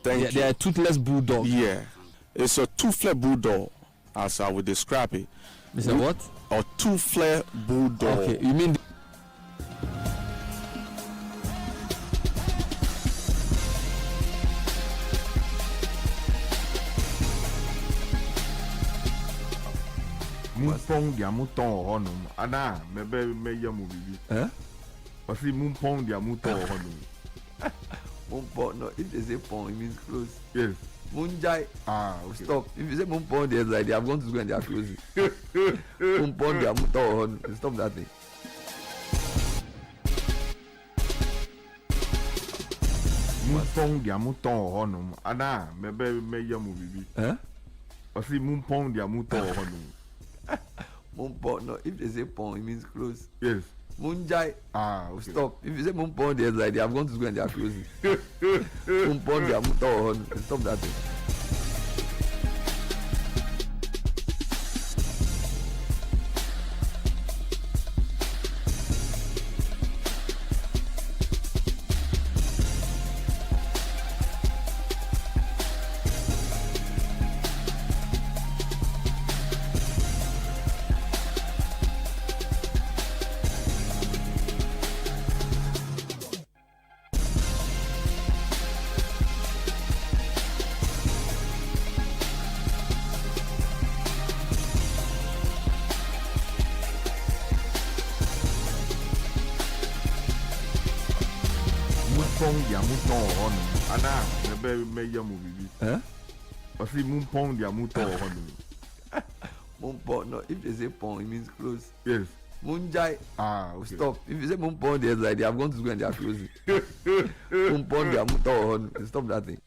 They are toothless bulldog. Yeah, it's a two-flare bulldog, as I would describe it. Is that what? A two-flare bulldog. Okay, you mean? Mumpong dia muton honum. Ana, mebe meya mubibi. Pasi mumpong dia muton honum. Mumpong, no, if they say pong, it means close. Yes. Munjai. Okay. Stop. If you say mumpong, there's like they have gone to school and they are closing. Mumpong dia muton honum. Stop that thing. Mumpong dia muton honum. Ana, mebe meya mubibi. Pasi mumpong dia muton honum. Mumpong, no, if they say pong, it means close. Yes. Munjai. Okay. Stop. If you say mumpong, there's like they have gone to school and they are closing. Mumpong dia muton honum. Stop that thing. Mumpong dia muton honum. Ana, mebe meya mubibi. Pasi mumpong dia muton honum. Mumpong, no, if they say pong, it means close. Yes. Munjai. Okay. Stop. If you say mumpong, there's like they have gone to school and they are closing. Mumpong dia muton honum. Stop that thing.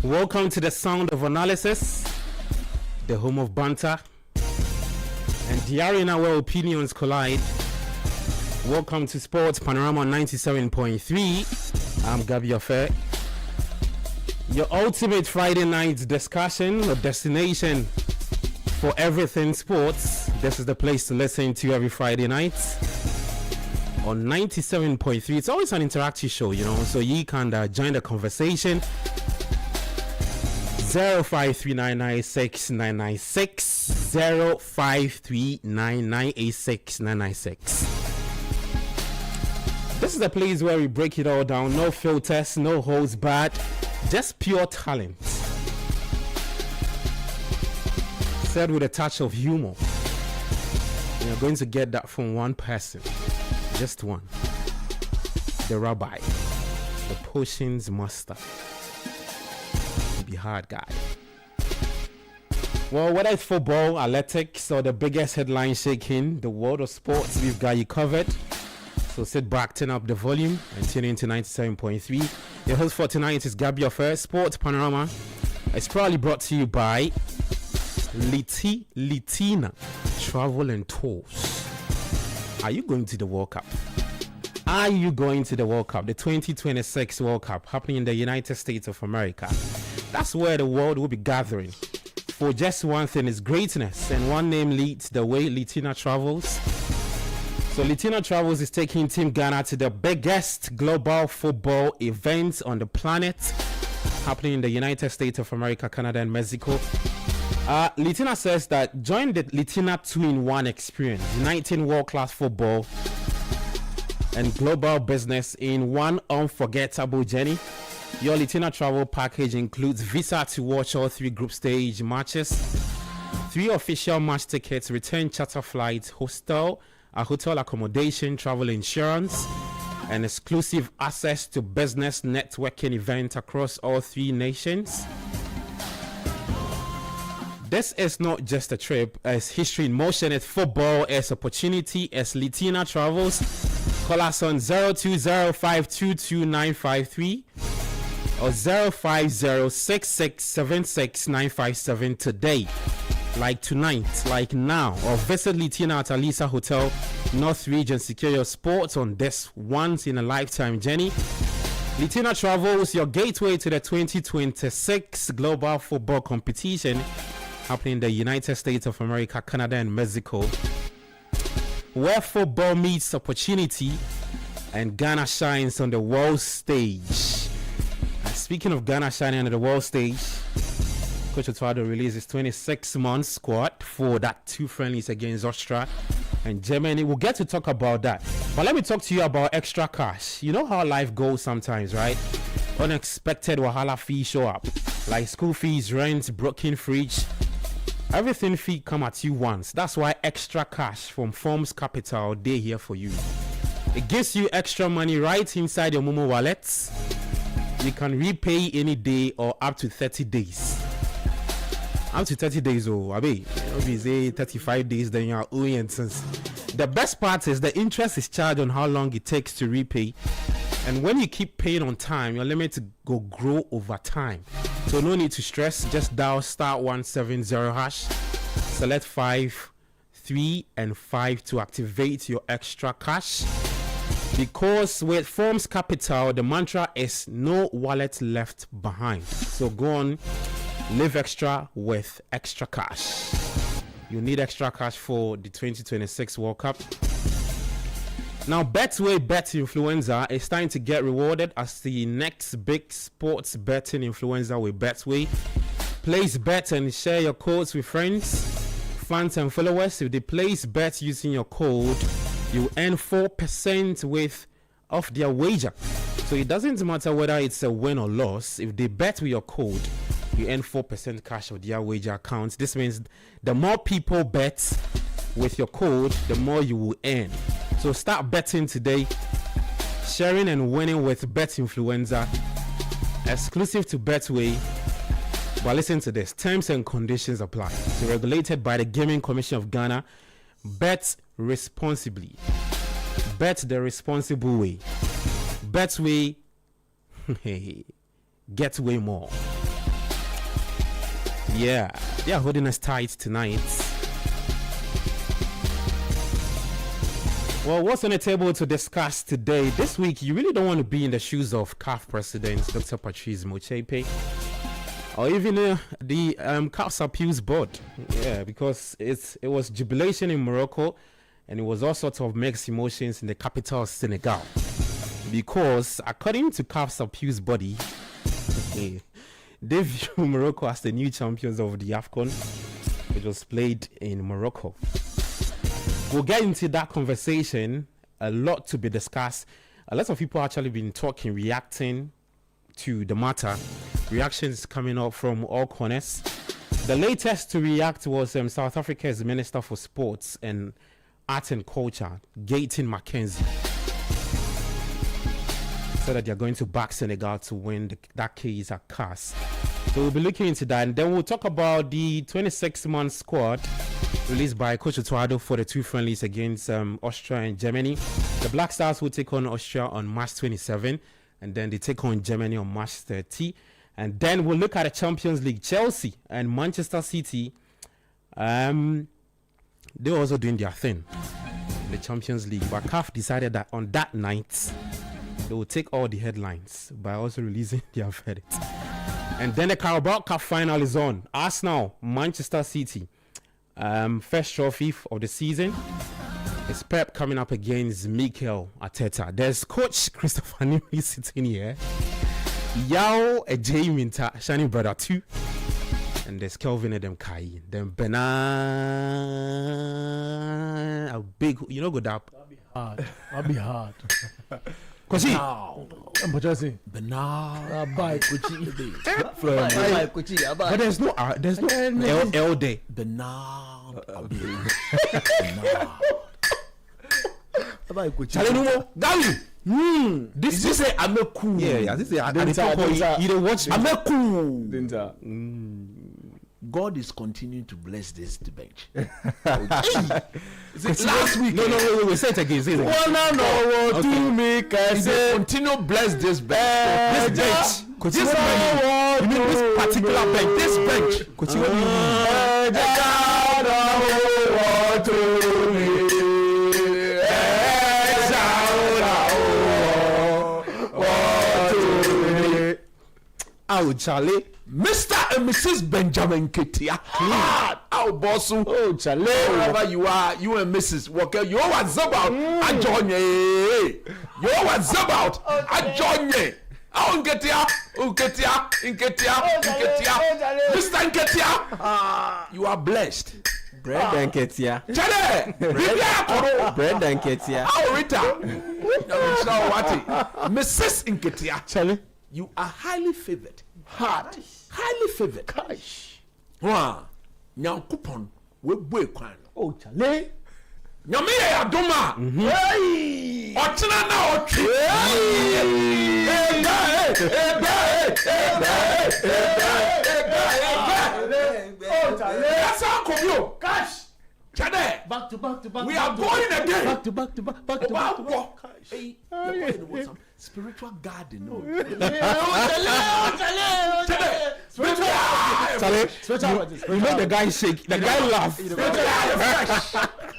Welcome to the Sound of Analysis, the home of banter, and the arena where opinions collide. Welcome to Sports Panorama 97.3. I'm Gabi Affair. Your ultimate Friday night discussion or destination for everything sports. This is the place to listen to every Friday night on 97.3. It's always an interactive show, you know, so you can join the conversation. 0539969996 0539969996. This is the place where we break it all down. No filters, no holds barred, just pure talent. Said with a touch of humor. You're going to get that from one person, just one. The rabbi, the potions master. Be hard guy. Well, whether it's football, athletics, or the biggest headline shaking the world of sports, we've got you covered. So sit back, turn up the volume, and tune into 97.3. Your host for tonight is Gabi Affair. Sports Panorama. It's probably brought to you by Litina Travel and Tours. Are you going to the World Cup? Are you going to the World Cup? The 2026 World Cup happening in the United States of America. That's where the world will be gathering for just one thing, is greatness, and one name leads the way: Litina Travels. So Litina Travels is taking Team Ghana to the biggest global football event on the planet, happening in the United States of America, Canada, and Mexico. Litina says that join the Litina 2-in-1 experience, uniting world-class football and global business in one unforgettable journey. Your Litina travel package includes visa to watch all 3 group stage matches, 3 official match tickets, return charter flights, hotel accommodation, travel insurance, and exclusive access to business networking events across all 3 nations. This is not just a trip, it's history in motion, it's football, it's opportunity, it's Litina Travels. Call us on 0205222953 or 0506676957 today, like tonight, like now, or visit Litina at Alisa Hotel, North Region. Secure your sports on this once in a lifetime journey. Litina Travels, your gateway to the 2026 global football competition happening in the United States of America, Canada, and Mexico. where football meets opportunity and Ghana shines on the world stage. And speaking of Ghana shining on the world stage, Coach Otuado released his 26-month squad for that 2 friendlies against Austria and Germany. We'll get to talk about that. But let me talk to you about extra cash. You know how life goes sometimes, right? Unexpected wahala fees show up. Like school fees, rent, broken fridge. Everything fee come at you once. That's why extra cash from Forms Capital, they're here for you. It gives you extra money right inside your Momo wallet. You can repay any day or up to 30 days. Up to 30 days, if you say 35 days, then you are owing. Since the best part is the interest is charged on how long it takes to repay. And when you keep paying on time, your limit go grow over time. So no need to stress. Just dial *170#. Select 5, 3, and 5 to activate your extra cash. Because with Forms Capital, the mantra is no wallet left behind. So go on, live extra with extra cash. You need extra cash for the 2026 World Cup. Now, Betway Bet Influencer is starting to get rewarded as the next big sports betting influencer with Betway. Place bet and share your codes with friends, fans, and followers. If they place bet using your code, you earn 4% off their wager. So it doesn't matter whether it's a win or loss. If they bet with your code, you earn 4% cash of their wager account. This means the more people bet with your code, the more you will earn. So start betting today, sharing and winning with Bet Influencer, exclusive to Betway. But listen to this, terms and conditions apply. So regulated by the Gaming Commission of Ghana. Bet responsibly. Bet the responsible way. Betway, get way more. Yeah, they are holding us tight tonight. Well, what's on the table to discuss today? This week, you really don't want to be in the shoes of CAF President Dr. Patrice Motsepe, or even the CAF's Appeals Board. Yeah, because it was jubilation in Morocco, and it was all sorts of mixed emotions in the capital of Senegal. Because according to CAF's Appeals Body, they view Morocco as the new champions of the AFCON, which was played in Morocco. We'll get into that conversation. A lot to be discussed. A lot of people actually been talking, reacting to the matter. Reactions coming up from all corners. The latest to react was South Africa's Minister for Sports and Art and Culture, Gayton Mackenzie. Said that they're going to back Senegal to win that case at CAS. So we'll be looking into that. And then we'll talk about the 26-month squad released by Coach Otuado for the 2 friendlies against Austria and Germany. The Black Stars will take on Austria on March 27, and then they take on Germany on March 30. And then we'll look at the Champions League. Chelsea and Manchester City, they're also doing their thing in the Champions League. But CAF decided that on that night, they will take all the headlines by also releasing their verdict. And then the Carabao Cup final is on. Arsenal, Manchester City. First trophy of the season. It's Pep coming up against Mikel Arteta. There's Coach Christopher Nimi sitting here. Yao Ejay Minta, Shani Brother 2. And there's Kelvin Edem Kai. Then Benin. A big, go down. That'll be hard. Kochi. But just say, bye, Kochi. But there's no L day. This is say I'm a cool. Yeah, this is you don't watch. I'm a cool. God is continuing to bless this bench. Last week. No, wait. Say it again. To make us continue bless this bench. This particular bench. This bench. Oh, Charlie. Mr. and Mrs. Benjamin Ketia. Ow, bossu. Oh, chale. Wherever you are, you and Mrs. Walker, you what's about? I join you. You what's about? I join you. Oh, Nketia, Mr. Nketia, you are blessed. Bread and ketia. Chale, Bread and ketia. oh Rita, Mrs. Nketia, Chale. you are highly favored. Highly favored. Wow, Nyankopon, we boy kwan. Oh, chale. Nyame ye adoma. Ochina na otwe. That's how come you. Cash. Chade. Back to back. We are going again. Back to back. Hey, you're going with some spiritual garden. No. Chale, you made the guy shake. The guy laugh.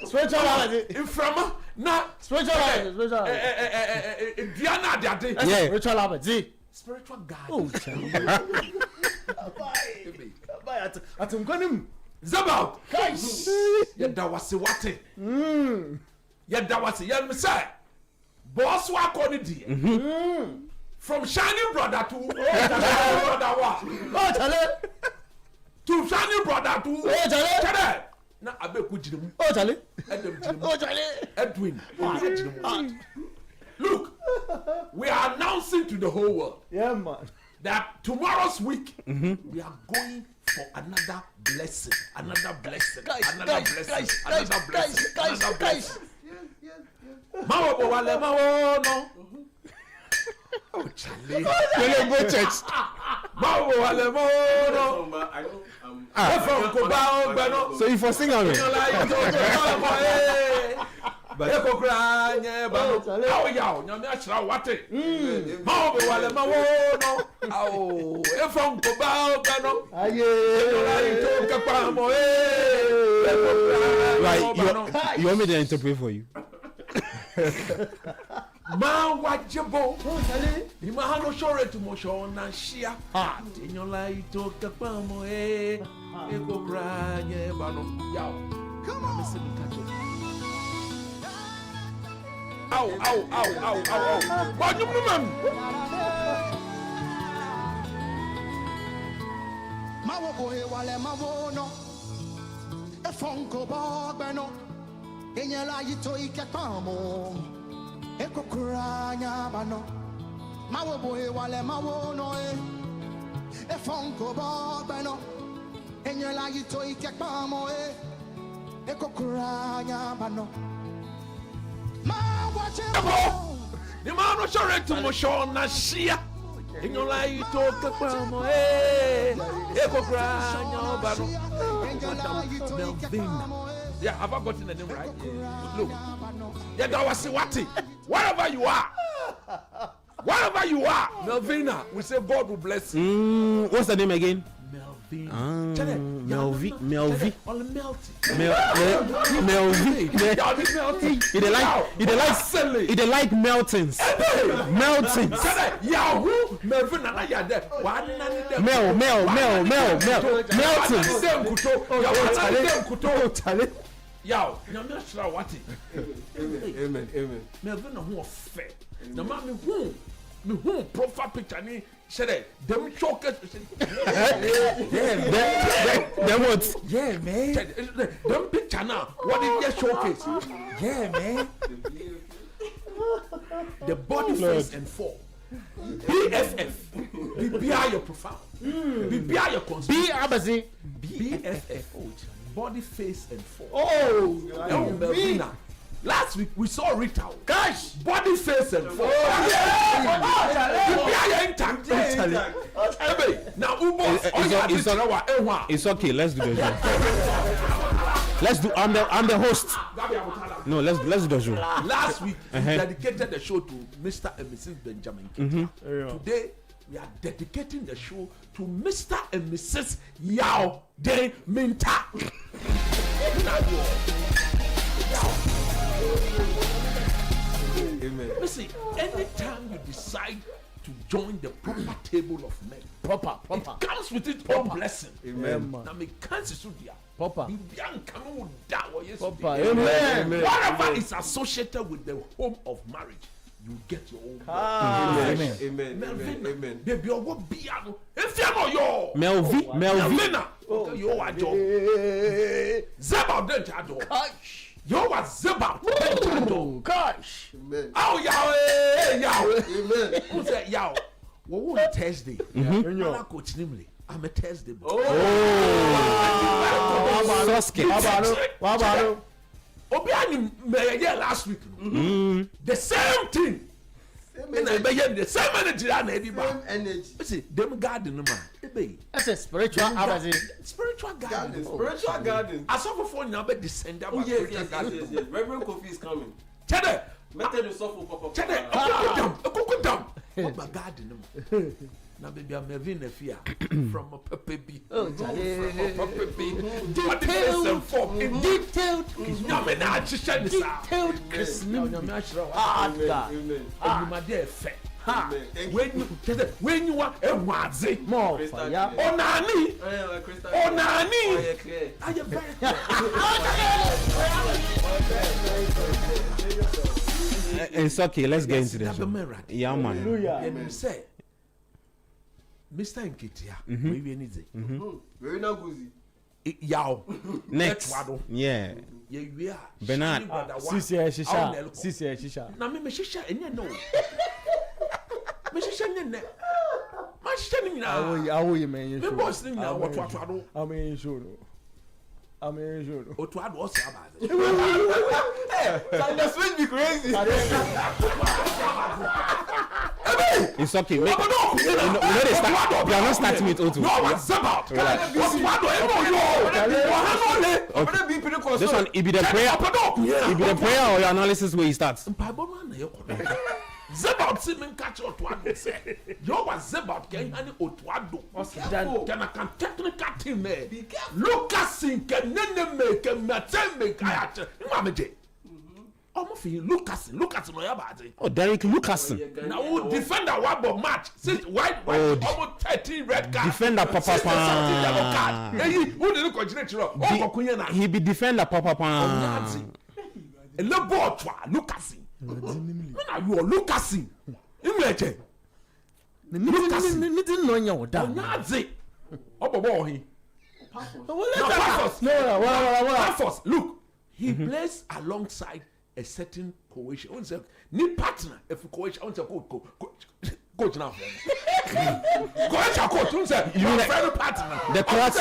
Spiritual In from na Diana Dade. Yeah. Spiritual Spiritual garden. Oh, Atunkonim. Zabal. Yada wase wate. Yada wase. Yada say. Boss wa koni di. From shining brother to shining brother wa. Oh, chale. To shining brother to. Oh, chale. Chale. Na abe ku jirimu. Oh, chale. Edem jirimu. Oh, chale. Edwin. Look, we are announcing to the whole world Yeah, man. that tomorrow's week we are going for another blessing, another blessing, another blessing, another blessing. Mawo bo wale mawo no. Oh Charlie. Chale, go church. Mawo bo wale mawo no. So you for sing on it. Eko kura nye bano. Awo yawo nyame achira wate. Mawo be wale mawo no. Awo efo nkoba bano. Aye. Right, you want me to interpret for you? Man wajebo. Ni mahano shore tu mosho na shia. Enyola ito kapamo eko kura nye bano. Yawo. Come on. Ow. What you man? Mawo boy wale mawo no. E fonko bogbeno. Enyela yito ikepamo. E kokuranya bano. Mawo boy wale mawo no e. E fonko bogbeno. Enyela yito ikepamo e. E kokuranya bano. The man was sure to Moshon Nashia. In your life, you talk about Echo Crania Bano. Yeah, have I gotten the name right? Look, yeah, that was Wati. Wherever you are, Melvina, we say God will bless you. What's the name again? Melvin. Melvi. All melty. Melvi. He like meltings. Meltings. Yahoo! Melvin and I are there. Meltings. Yo, you're not sure what it. Amen. Melvin, who are fair. The man, me who profile picture ni said them chokers. Them what? Yeah, man. Them picture now. What is their showcase? Yeah, man. The body face and form. BFF. BBI your profile. BBI your consult. BFF. Body face and form. Oh, Melvina. Last week we saw Rita. Gosh, body face and form. Now it's okay. Let's do the show. Let's do. I'm the host. No, let's do the show. Last week we dedicated the show to Mr. and Mrs. Benjamin Kita. Today we are dedicating the show to Mr. and Mrs. Yao De Minta. Amen. Listen, anytime you decide to join the proper table of men, proper. it comes with its own blessing. Amen. Now me can't see dia. Papa. Papa. Amen. Whatever is associated with the home of marriage, you get your own. Amen. Amen. Baby, you go piano. If you know yo. Melvina. Okay, you are Joe. Zebab den chado. You are Zebab den chado. Gosh. Amen. Oh Yahweh. Amen. Who said Yahweh? What was Thursday? I'm coach Nimley. I'm a Thursday boy. Soske. Obiani me last week. The same thing. The same energy and Energy. see them garden man. That's a spiritual garden. Spiritual garden. Spiritual garden. I saw before now be descend about Yes. Reverend Kofi is coming. Chede. Method to suffer, Papa. Chede. Cook down. My garden. Now baby I'm Melvin Fear from a Pepe. Oh, Charlie. Detailed. No man, I just said this. Detailed Christmas. Amen. And you my dear fair. Amen. When you are a wazi. More Crystal fire. clear. Onani. Crystal Onani. clear. Clear. I am very It's okay. Let's get into this. Yeah, man. Hallelujah. And you say, Mr. Nketia, we need it. Very not good. Yao. Next. Yeah. Yeah, Bernard. Sisi Shisha. Na me shisha enye no. Me shisha enye. Ma shisha ni na. Awo ye man. Me boss ni na what do. I'm in sure. Otu ado o se abaze. The switch be crazy. It's okay. Wait. You know they start. We are not starting with O2. No, what's about? This one, it be the prayer. It be the prayer or your analysis where you start. Zebab si men catch Otuado say. You was Zebab can any Otuado. Can I can technical team there? Lucasin can nene make a matem make ayache. Mamede. Omo fi Lucasin no yabade. Oh, Derek Lucasin. Now who defender wabo match. Since white almost 13 red card. Defender papa. Hey, who didn't continue? He be defender papa. A le ball twa Lucasin. When are you Lucasin? Imagine. Didn't know you down. Nazi. Obo he. No. Look, he plays alongside a certain cohesion. On say ni partner if cohesion on say coach now. Coach on say you friend partner. The class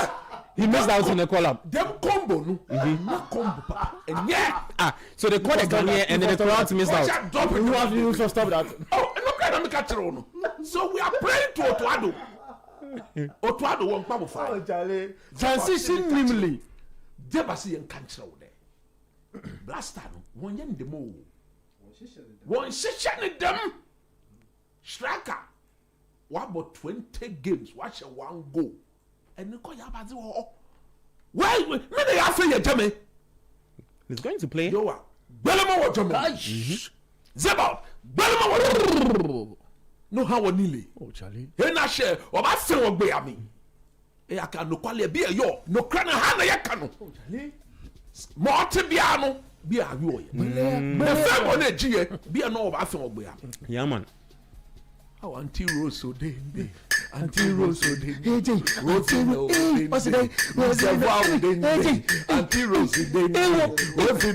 he missed out in the call-up. Them combo no. Not combo papa. And yeah. So they called the Ghanaian and then the crowd missed out. You have to stop that. Oh, look at them catch no. So we are praying to Otuado. Otuado won't come for. Charlie. Transition namely. Debasi and cancer there. Blaster no. One yen the mo. One session them. Striker. What about 20 games? Watch a one goal. And you call Yabazi. Why? Me they ask you, Jimmy. He's going to play. You are. Belema wa Jimmy. Zebal. Belema wa. No how nearly. Oh, Charlie. He na share. Oba se wo gbe ami. E aka no kwale bi e yo. No kra na ha na ye ka no. Oh, Charlie. Mo te bia no. Bia awi o ye. Me fe mo na ji ye. Bia no oba fe wo gbe ami. Yeah, man. How anti-Rose so day. Anti-Rose so day. What's the day? What's the day? Anti-Rose day. What's the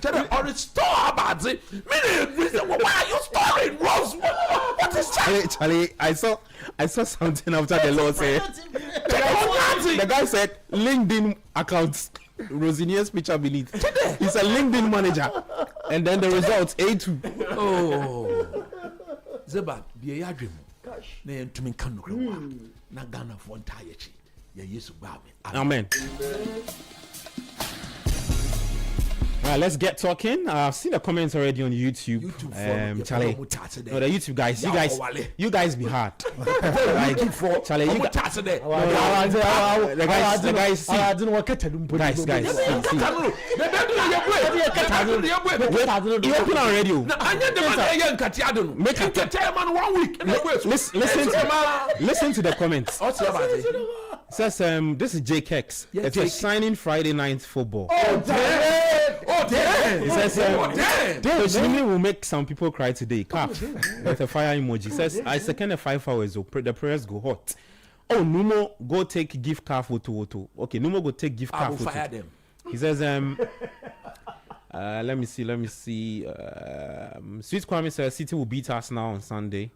day? Or it's store about it. Why are you storing Rose? What is that? Charlie, I saw something after the Lord said. The guy said LinkedIn accounts. Rosinia's picture beneath. He's a LinkedIn manager. And then the results A2. Oh. Zeba, be a yadrim. Na yentumi kan no na Ghana for entire chi. Ya Yesu ba me. Amen. Right. let's get talking. I've seen the comments already on YouTube. Charlie, no, the YouTube guys, you guys be hard. Charlie, you guys, the guys, see. Guys, you open on radio. Listen to the comments. Says this is Jake X. It's a signing Friday night football. Oh damn! He says Coach Nimi will make some people cry today. Cap with a fire emoji. Says I second the 5 hours. The prayers go hot. Oh, Numo go take gift card photo. Okay, Numo go take gift card photo. Fire them. He says let me see. Sweet Kwame says City will beat us now on Sunday.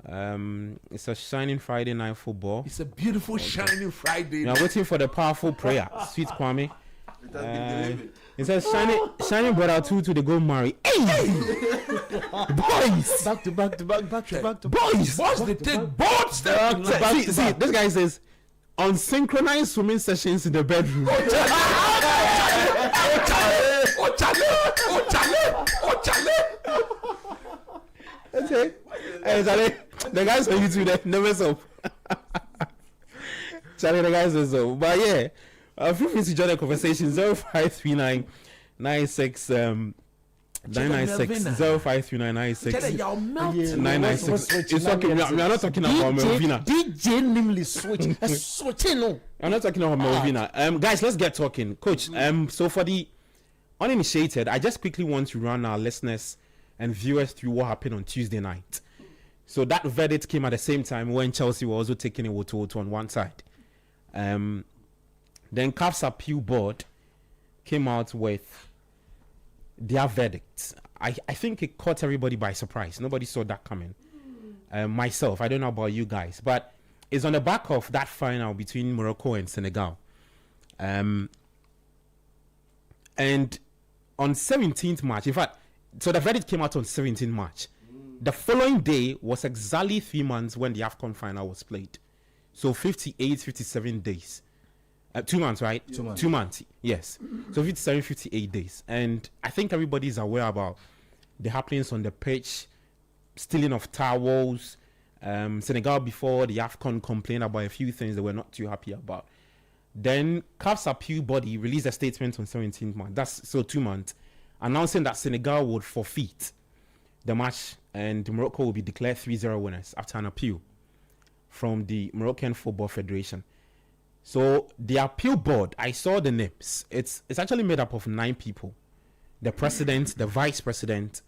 It's a shining Friday night football. It's a beautiful shining Friday. We are waiting for the powerful prayer. Sweet Kwame. It says shining brother 2 to the goal marry. Hey! Boys! Back to back. Boys! They take bold steps. See, this guy says unsynchronized swimming sessions in the bedroom. Oh Charlie! Okay. Hey, Charlie, the guys on YouTube, they never stop. Charlie, the guys are so. But yeah, feel free to join the conversation. 0539 96 996 0539 96 996. It's okay. We are not talking about Melvina. DJ Nimly switching. No, I'm not talking about Melvina. Guys, let's get talking. Coach, so for the uninitiated, I just quickly want to run our listeners and viewers through what happened on Tuesday night. So that verdict came at the same time when Chelsea were also taking a woto on one side. Then CAF's appeal board came out with their verdict. I think it caught everybody by surprise. Nobody saw that coming. Myself, I don't know about you guys, but it's on the back of that final between Morocco and Senegal. And on 17th March, in fact, so the verdict came out on 17th March. The following day was exactly 3 months when the AFCON final was played. So 57 days. 2 months, right? 2 months. 2 months, yes. So 58 days. And I think everybody is aware about the happenings on the pitch, stealing of towels. Senegal before the AFCON complained about a few things they were not too happy about. Then CAF's appeal body released a statement on 17th March. That's so 2 months. Announcing that Senegal would forfeit the match and Morocco will be declared 3-0 winners after an appeal from the Moroccan Football Federation. So the appeal board, I saw the names. It's actually made up of 9 people. The president, the vice president,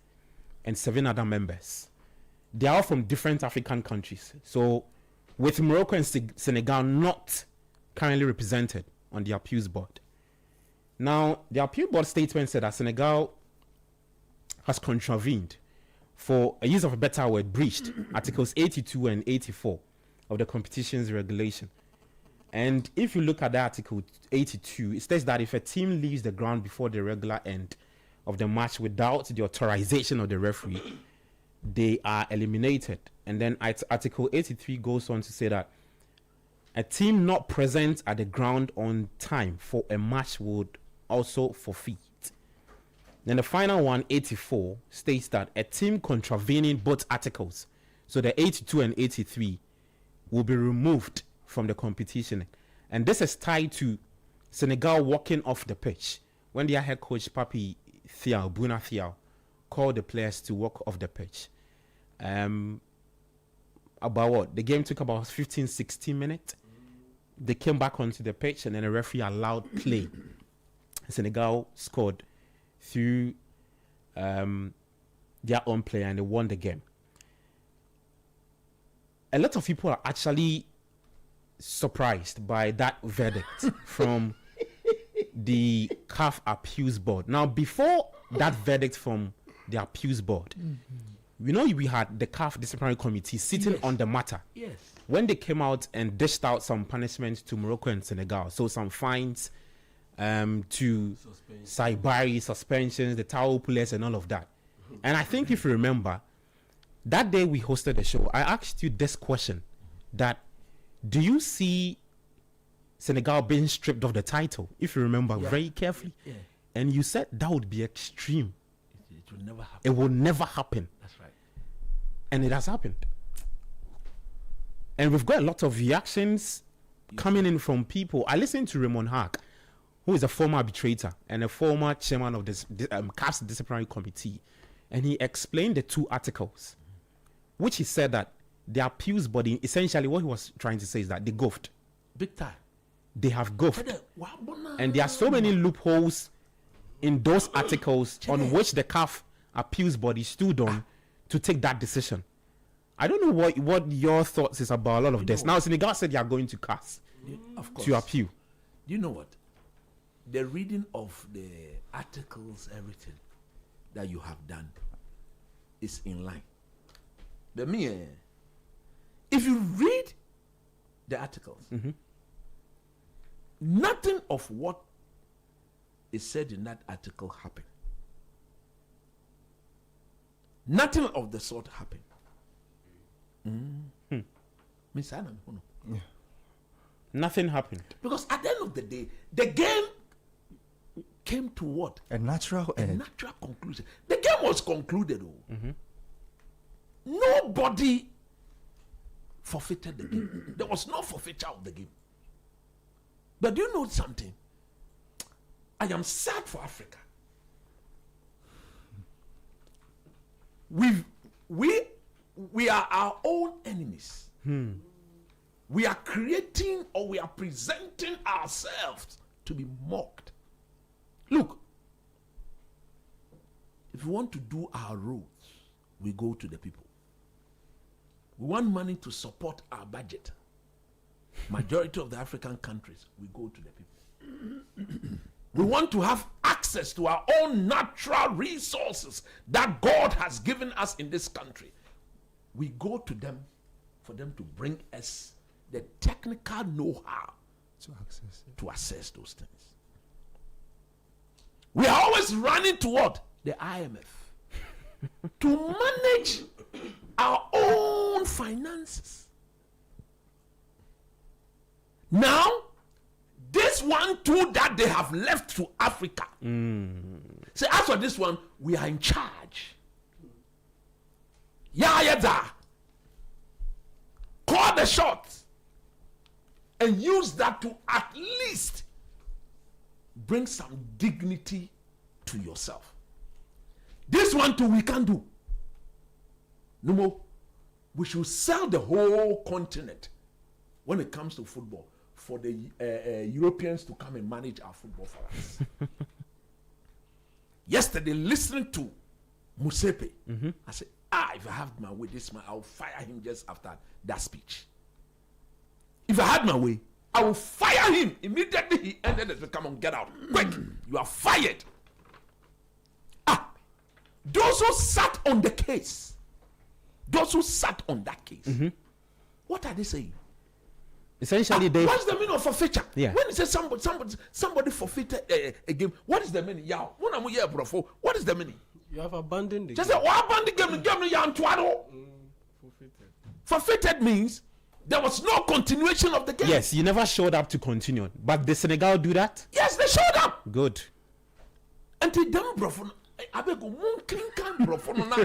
and 7 other members. They are all from different African countries. So with Morocco and Senegal not currently represented on the appeals board. Now, the appeal board statement said that Senegal has contravened, for a use of a better word, breached Articles 82 and 84 of the competition's regulation. And if you look at the Article 82, it states that if a team leaves the ground before the regular end of the match without the authorization of the referee, they are eliminated. And then Article 83 goes on to say that a team not present at the ground on time for a match would also forfeit. Then the final one, 84, states that a team contravening both articles, so the 82 and 83, will be removed from the competition. And this is tied to Senegal walking off the pitch when their head coach, Papi Thiaw, Bouna Thiaw, called the players to walk off the pitch. About what? The game took about 15-16 minutes. They came back onto the pitch and then the referee allowed play. Senegal scored through their own play and they won the game. A lot of people are actually surprised by that verdict from the CAF appeals board. Now, before that verdict from the appeals board, we know we had the CAF disciplinary committee sitting on the matter. Yes. When they came out and dished out some punishments to Morocco and Senegal, so some fines to Saibari, suspensions, the towel pullers and all of that. And I think if you remember, that day we hosted the show, I asked you this question, that do you see Senegal being stripped of the title, if you remember very carefully? Yeah. And you said that would be extreme. It will never happen. It will never happen. That's right. And it has happened. And we've got a lot of reactions coming in from people. I listened to Raymond Hack, who is a former arbitrator and a former chairman of this CAF's disciplinary committee. And he explained the two articles, which he said that the appeals body, essentially what he was trying to say is that they goofed. Big time. They have goofed. And there are so many loopholes in those articles on which the CAF appeals body stood on to take that decision. I don't know what your thoughts is about a lot of this. Now, Senegal said they are going to CAS Of course. to appeal. Do you know what? The reading of the articles, everything that you have done is in line. But me, if you read the articles, nothing of what is said in that article happened. Nothing of the sort happened. Miss Anna, Nothing happened. because at the end of the day, the game came to what? A natural A end. natural conclusion. The game was concluded. Nobody forfeited the game. There was no forfeiture of the game. But do you know something? I am sad for Africa. We are our own enemies. We are creating or we are presenting ourselves to be mocked. Look, if we want to do our roads, we go to the people. We want money to support our budget. Majority of the African countries, we go to the people. We want to have access to our own natural resources that God has given us in this country. We go to them for them to bring us the technical know-how to access those things. We are always running to what? The IMF. To manage our own finances. Now, this one too that they have left to Africa. Say, as for this one, we are in charge. Call the shots and use that to at least bring some dignity to yourself. This one too we can do. No more. We should sell the whole continent when it comes to football for the Europeans to come and manage our football for us. Yesterday, listening to Musepe, I said, if I have my way, this man, I'll fire him just after that speech. If I had my way, I will fire him immediately. He ended it. Come on, get out quick! You are fired. Those who sat on the case, those who sat on that case, what are they saying? Essentially, what's the meaning of forfeiture? Yeah. When it says somebody forfeited a game, what is the meaning? What is the meaning? You have abandoned the Just game. say, what abandoned game? Forfeited means there was no continuation of the game. yes, you never showed up to continue. But did Senegal do that? Yes, they showed up. Good. Until them brofon, I beg you, moon clinkan brofon na.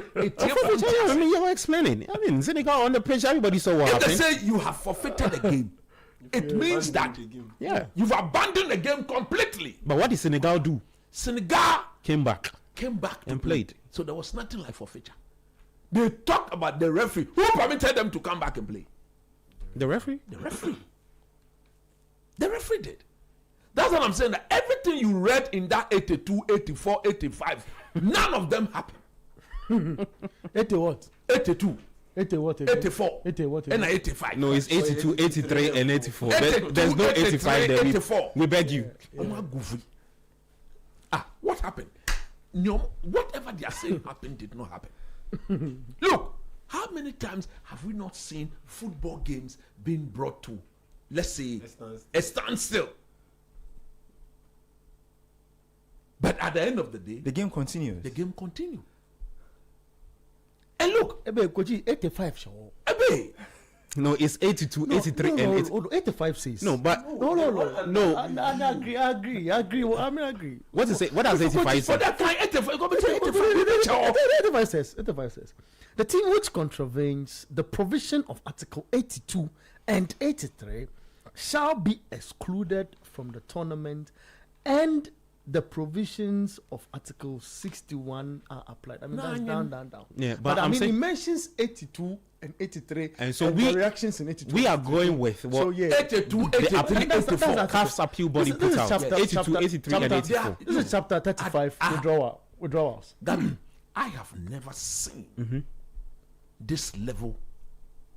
I mean, you were explaining. I mean, Senegal on the pitch, everybody saw what If they happened. say you have forfeited the game, it means that Yeah. you've abandoned the game completely. But what did Senegal do? Senegal Came back. came back to And play. played. So there was nothing like forfeiture. They talk about the referee. Who permitted them to come back and play? The referee? The referee. The referee did. That's what I'm saying. That everything you read in that 82, 84, 85, none of them happened. 80 what? 82, 80 what? again? 84, 80 what? and again? 85. No, it's 82, 83, and 84. 82, There's no 85 there. 84. We beg you. What happened? Whatever they are saying happened did not happen. Look, how many times have we not seen football games being brought to, let's say, a standstill? But at the end of the day, The game continues. the game continued. And look, Ebe Koji 85 show. Ebe, No, it's 82, 83, and it's 85 says. no, but No. I agree. Well, I agree. what is it? What does 85 For say? that time, 85. 85 says. The team which contravenes the provision of Article 82 and 83 shall be excluded from the tournament, and the provisions of Article 61 are applied. I mean, that's down. Yeah, But I I'm mean, saying, it mentions 82 and 83, and so the reactions in 82. we are going with what So yeah, 82, the 83, appeal, that's 84. CAF's appeal body This is put out. chapter- 82, chapter- 83, and chapter- 84. this is chapter 35 withdrawals. Gabby, I have never seen this level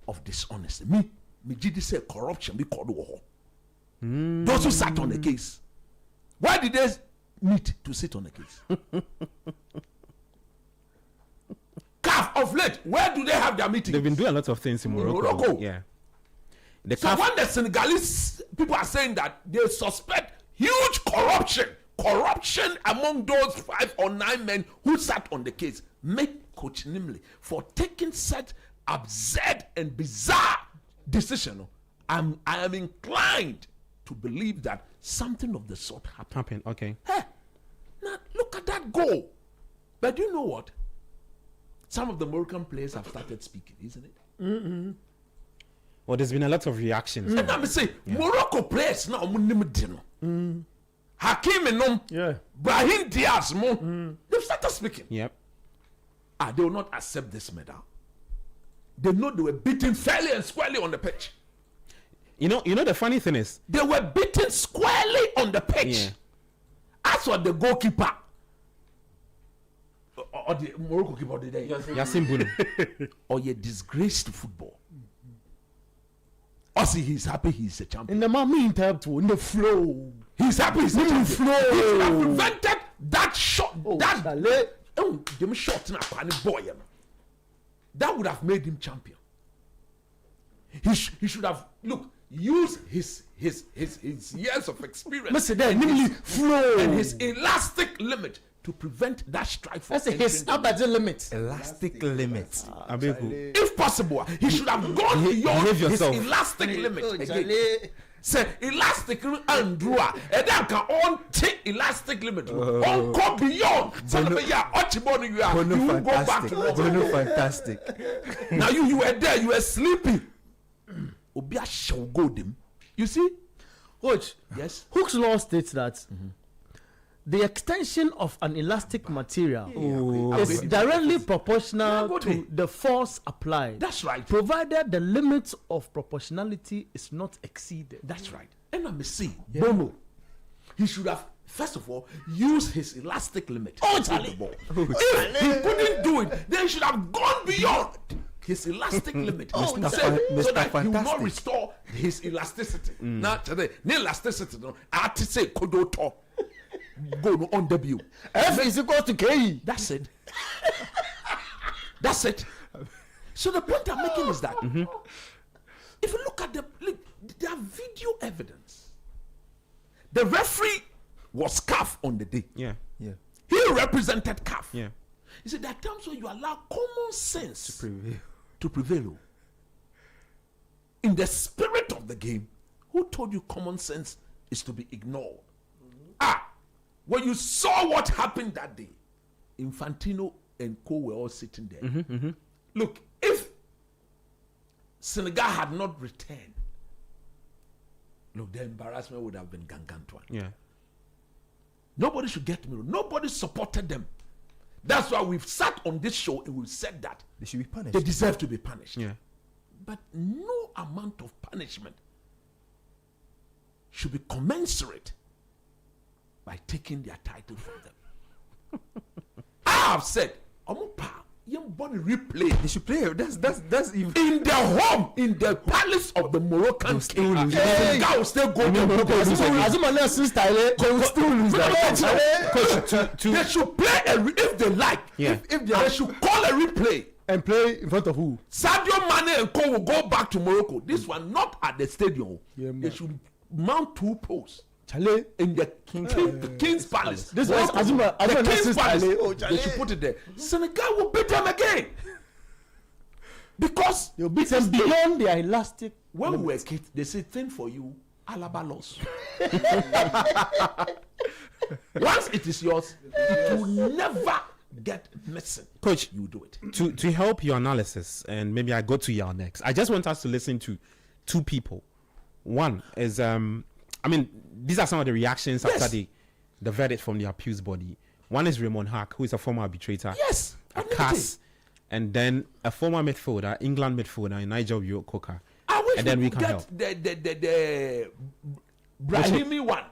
of dishonesty. Me GD say corruption be called war. Those who sat on the case, why did they meet to sit on the case? CAF of late, where do they have their meetings? They've been doing a lot of things in Morocco. Morocco. Yeah. The So CAF, when the Senegalese people are saying that they suspect huge corruption among those 5 or 9 men who sat on the case, make Coach Nimley for taking such absurd and bizarre decision, I am inclined to believe that something of the sort happened. okay. Hey, now look at that goal. But you know what? Some of the Moroccan players have started speaking, isn't it? Well, there's been a lot of reactions. And I'm saying, Morocco players now, Hakim and Yeah. Brahim Diaz, they've started speaking. Yep. They will not accept this medal. They know they were beaten fairly and squarely on the pitch. You know the funny thing is, They were beaten squarely on the pitch. yeah, As for the goalkeeper, or the Morocco keeper, Yasin Bono. or you disgraced football. Or see, he's happy he's a champion. In the mommy interrupt in the flow. He's happy he's a champion. He should have prevented that shot. Them shot in a panic boy. That would have made him champion. He should have used his years of experience Listen there, and namely his, flow. and his elastic limit to prevent that strike from That's his entering the abadge limit. Elastic limits. Abeku. if possible, he should have gone beyond behave his yourself. elastic limit again. Say elastic and draw, and that can on take elastic limit. On go beyond. So you will go back to normal. Fantastic. Now you were there, you were sleeping. Obia shall go them. You see? Coach, Yes. Hooke's law states that the extension of an elastic material is directly proportional to the force applied. That's right. Provided the limits of proportionality is not exceeded. That's right. And I'm see. Bono. He should have first of all used his elastic limit. The ball. If he couldn't do it, then he should have gone beyond his elastic limit. So that he will not Fantastic. restore his elasticity. Now today, the elasticity, no, I have to say Kodoto. Go no on debut. F is equal to K. That's it. That's it. So the point I'm making is that if you look at there are video evidence. The referee was CAF on the day. Yeah. Yeah. He represented CAF. Yeah. He said there are times when you allow common sense Prevail. to prevail. In the spirit of the game, who told you common sense is to be ignored? When you saw what happened that day, Infantino and co were all sitting there. Look, if Senegal had not returned, look, the embarrassment would have been gangantuan. Yeah. Nobody should get me wrong. Nobody supported them. That's why we've sat on this show and we've said that They should be punished. they deserve to be punished. Yeah. But no amount of punishment should be commensurate by taking their title from them. I have said, young body replay They should play. That's even. in the home, in the palace of the Moroccan king. Senegal will still go there. Azumale sister, they will still lose that. They should play if they like. Yeah. If they should call a replay. And play in front of who? Sadio Mane and Co will go back to Morocco. This one not at the stadium. Yeah, man. They should mount 2 posts Chale. in the King's Palace. This was Morocco. Azuma- The Azuma King's Nassis Palace. Chale. Oh, They Chale. should put it there. Senegal will beat them again. Because They'll beat them beyond their elastic. when we were kids, they say thing for you, Alaba loss. Once it is yours, it will never get missing. Coach, you do it. To help your analysis, and maybe I go to y'all next. I just want us to listen to two people. One is I mean, these are some of the reactions after the verdict from the appeals body. One is Raymond Hack, who is a former arbitrator. Yes, a CAS, and then a former midfielder, England midfielder, in Nigel Coker. And then we can help. The Brahimi one.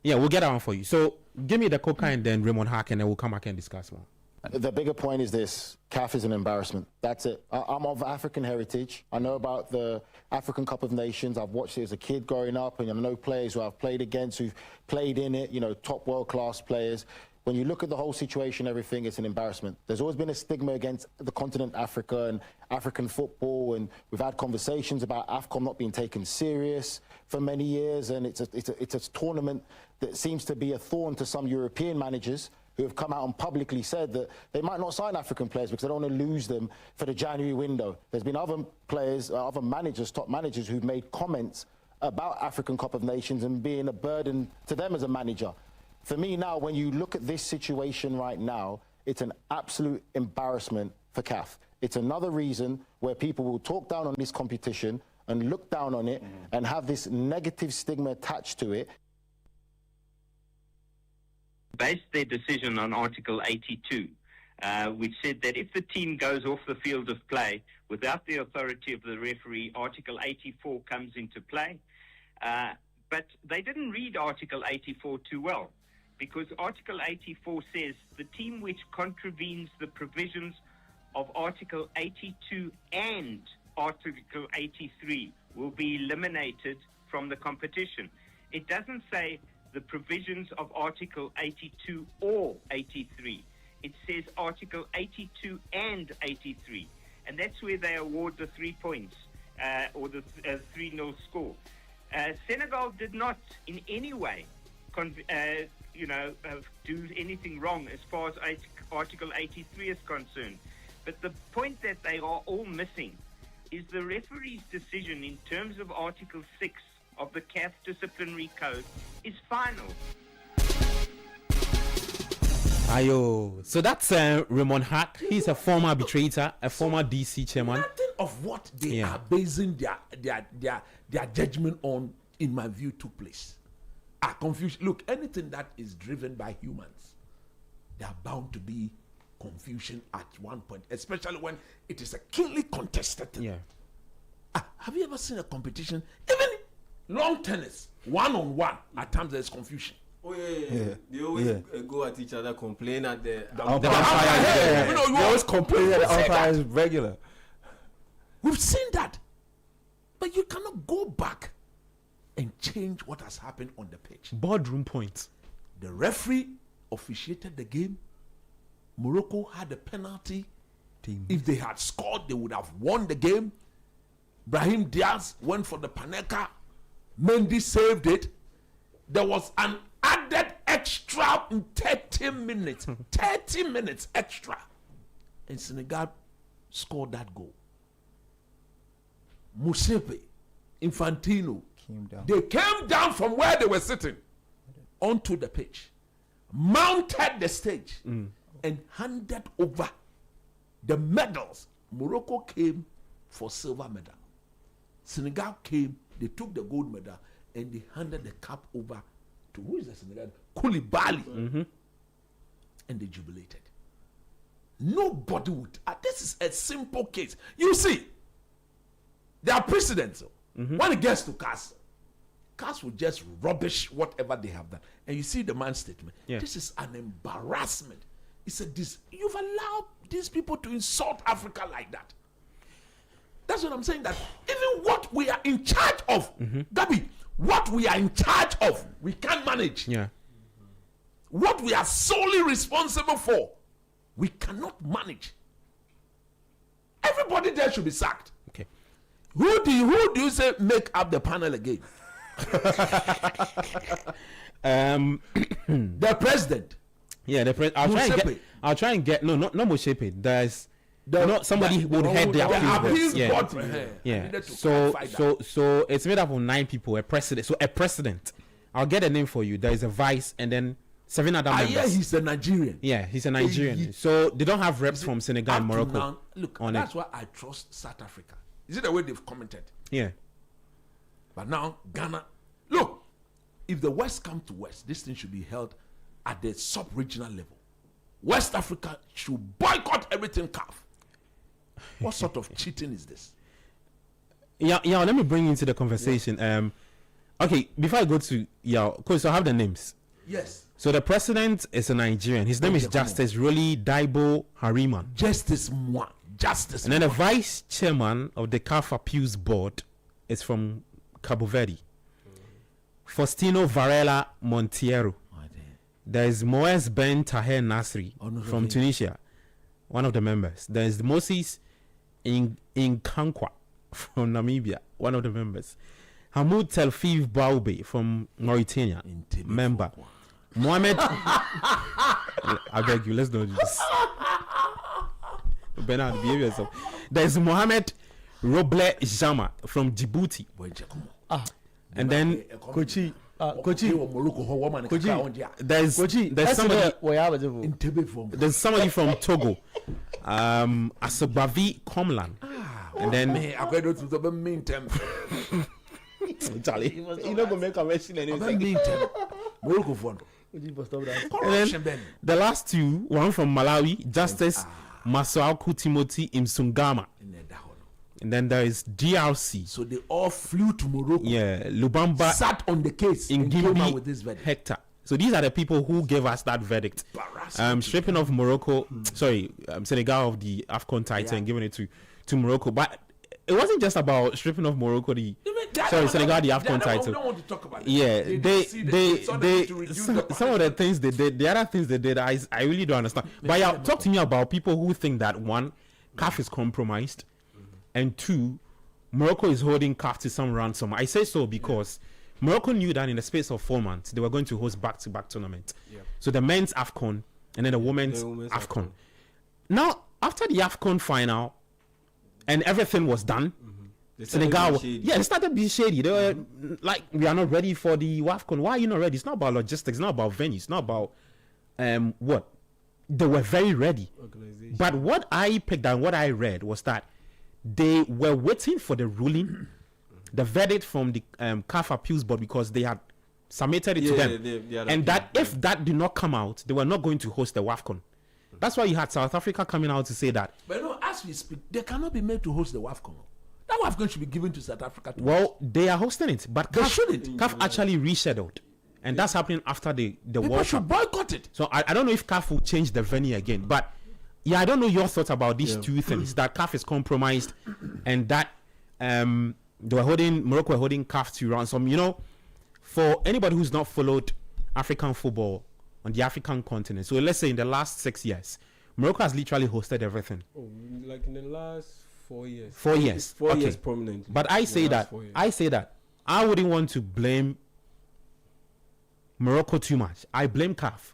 Yeah, we'll get that one for you. So give me the Coker and then Raymond Hack, and then we'll come back and discuss more. The bigger point is this: CAF is an embarrassment. That's it. I'm of African heritage. I know about the African Cup of Nations. I've watched it as a kid growing up, and I know players who I've played against, who've played in it, you know, top world-class players. When you look at the whole situation, everything, it's an embarrassment. There's always been a stigma against the continent Africa and African football, and we've had conversations about AFCON not being taken serious for many years, and it's a tournament that seems to be a thorn to some European managers who have come out and publicly said that they might not sign African players because they don't want to lose them for the January window. There's been other players, other managers, top managers, who've made comments about African Cup of Nations and being a burden to them as a manager. For me now, when you look at this situation right now, it's an absolute embarrassment for CAF. It's another reason where people will talk down on this competition and look down on it and have this negative stigma attached to it. Based their decision on Article 82, which said that if the team goes off the field of play without the authority of the referee, Article 84 comes into play. But they didn't read Article 84 too well, because Article 84 says the team which contravenes the provisions of Article 82 and Article 83 will be eliminated from the competition. It doesn't say the provisions of Article 82 or 83. It says Article 82 and 83. And that's where they award the 3 points or the 3-0 score. Senegal did not in any way do anything wrong as far as Article 83 is concerned. But the point that they are all missing is the referee's decision in terms of Article 6 of the CAF disciplinary code is final. Ayo. So that's Raymond Hack. He's a former arbitrator, a former DC chairman. Nothing of what they are basing their judgment on, in my view, took place. Are confused. Look, anything that is driven by humans, they are bound to be confusion at one point, especially when it is a keenly contested thing. Yeah. Have you ever seen a competition, even long tennis, one-on-one, at times there's confusion? Oh yeah. They always go at each other, complain at the umpire. They always complain that the umpire is regular. We've seen that. But you cannot go back and change what has happened on the pitch. Boardroom points. The referee officiated the game. Morocco had a penalty. If they had scored, they would have won the game. Brahim Diaz went for the Panenka. Mendy saved it. There was an added extra 30 minutes. 30 minutes extra. And Senegal scored that goal. Musepe, Infantino, they came down from where they were sitting onto the pitch, mounted the stage, and handed over the medals. Morocco came for silver medal. Senegal came, they took the gold medal, and they handed the cup over to, who is the Senegal? Koulibaly. And they jubilated. Nobody would. This is a simple case. You see, there are precedents. When it gets to CAS will just rubbish whatever they have done. And you see the man's statement. Yeah. This is an embarrassment. He said, you've allowed these people to insult Africa like that. That's what I'm saying, that even what we are in charge of, Gabi, what we are in charge of, we can't manage. Yeah. What we are solely responsible for, we cannot manage. Everybody there should be sacked. Okay. Who do you say make up the panel again? The president. Yeah, the president. I'll try and get no, not Moshepe. There's somebody would head the appeals board. Yeah. So it's made up of 9 people, a president. So a president. I'll get a name for you. There is a vice and then 7 other members. Yeah, he's a Nigerian. Yeah, he's a Nigerian. So they don't have reps from Senegal and Morocco. Now, look, that's why I trust South Africa. Is it the way they've commented? Yeah. But now, Ghana, look, if the West come to West, this thing should be held at the sub-regional level. West Africa should boycott everything CAF. What sort of cheating is this? Yeah, let me bring you into the conversation. Okay, before I go to coach, so I have the names. Yes. So the president is a Nigerian. His name is Justice Roli Daibo Hariman. Justice. And then the vice chairman of the CAF Appeals Board is from Cabo Verde. Faustino Varela Monteiro. There is Moez Ben Taher Nasri from Tunisia, one of the members. There is Moses Inkankwa from Namibia, one of the members. Hamoud Telfif Baoube from Mauritania, member. Mohamed, I beg you, let's not do this. Bernard, behave yourself. There's Mohamed Roble Jama from Djibouti. And then Kochi, there's somebody from Togo, Asobavi Komlan. And then Charlie, you not gonna make a mention anyway. And then the last 2, one from Malawi, Justice Masauku Timothy Imsungama. And then there is DRC. So they all flew to Morocco. Yeah, Lubamba sat on the case in Gimbi with this verdict. Hector. So these are the people who gave us that verdict. Stripping off Morocco, Senegal of the AFCON title and giving it to Morocco. But it wasn't just about stripping off Morocco Senegal the AFCON title. I don't want to talk about it. Yeah, some of the things they did, the other things they did, I really don't understand. But talk to me about people who think that 1, CAF is compromised, and 2, Morocco is holding CAF to some ransom. I say so because Morocco knew that in the space of 4 months they were going to host back-to-back tournaments. So the men's AFCON and then the women's AFCON. Now, after the AFCON final and everything was done, Senegal, they started being shady. They were like, we are not ready for the AFCON. Why are you not ready? It's not about logistics. It's not about venues. It's not about what. They were very ready. But what I picked and what I read was that they were waiting for the ruling, the verdict from the CAF Appeals Board, because they had submitted it to them. And that if that did not come out, they were not going to host the WAFCON. That's why you had South Africa coming out to say that. But no, as we speak, they cannot be made to host the WAFCON. That WAFCON should be given to South Africa. Well, they are hosting it, but they shouldn't. CAF actually rescheduled. And that's happening after the World Cup. People should boycott it. So I don't know if CAF will change the venue again. But yeah, I don't know your thoughts about these two things. That CAF is compromised and that Morocco were holding CAF to ransom. You know, for anybody who's not followed African football on the African continent, so let's say in the last 6 years, Morocco has literally hosted everything. Oh, like in the last 4 years. 4 years. 4 years prominently. But I say that I wouldn't want to blame Morocco too much. I blame CAF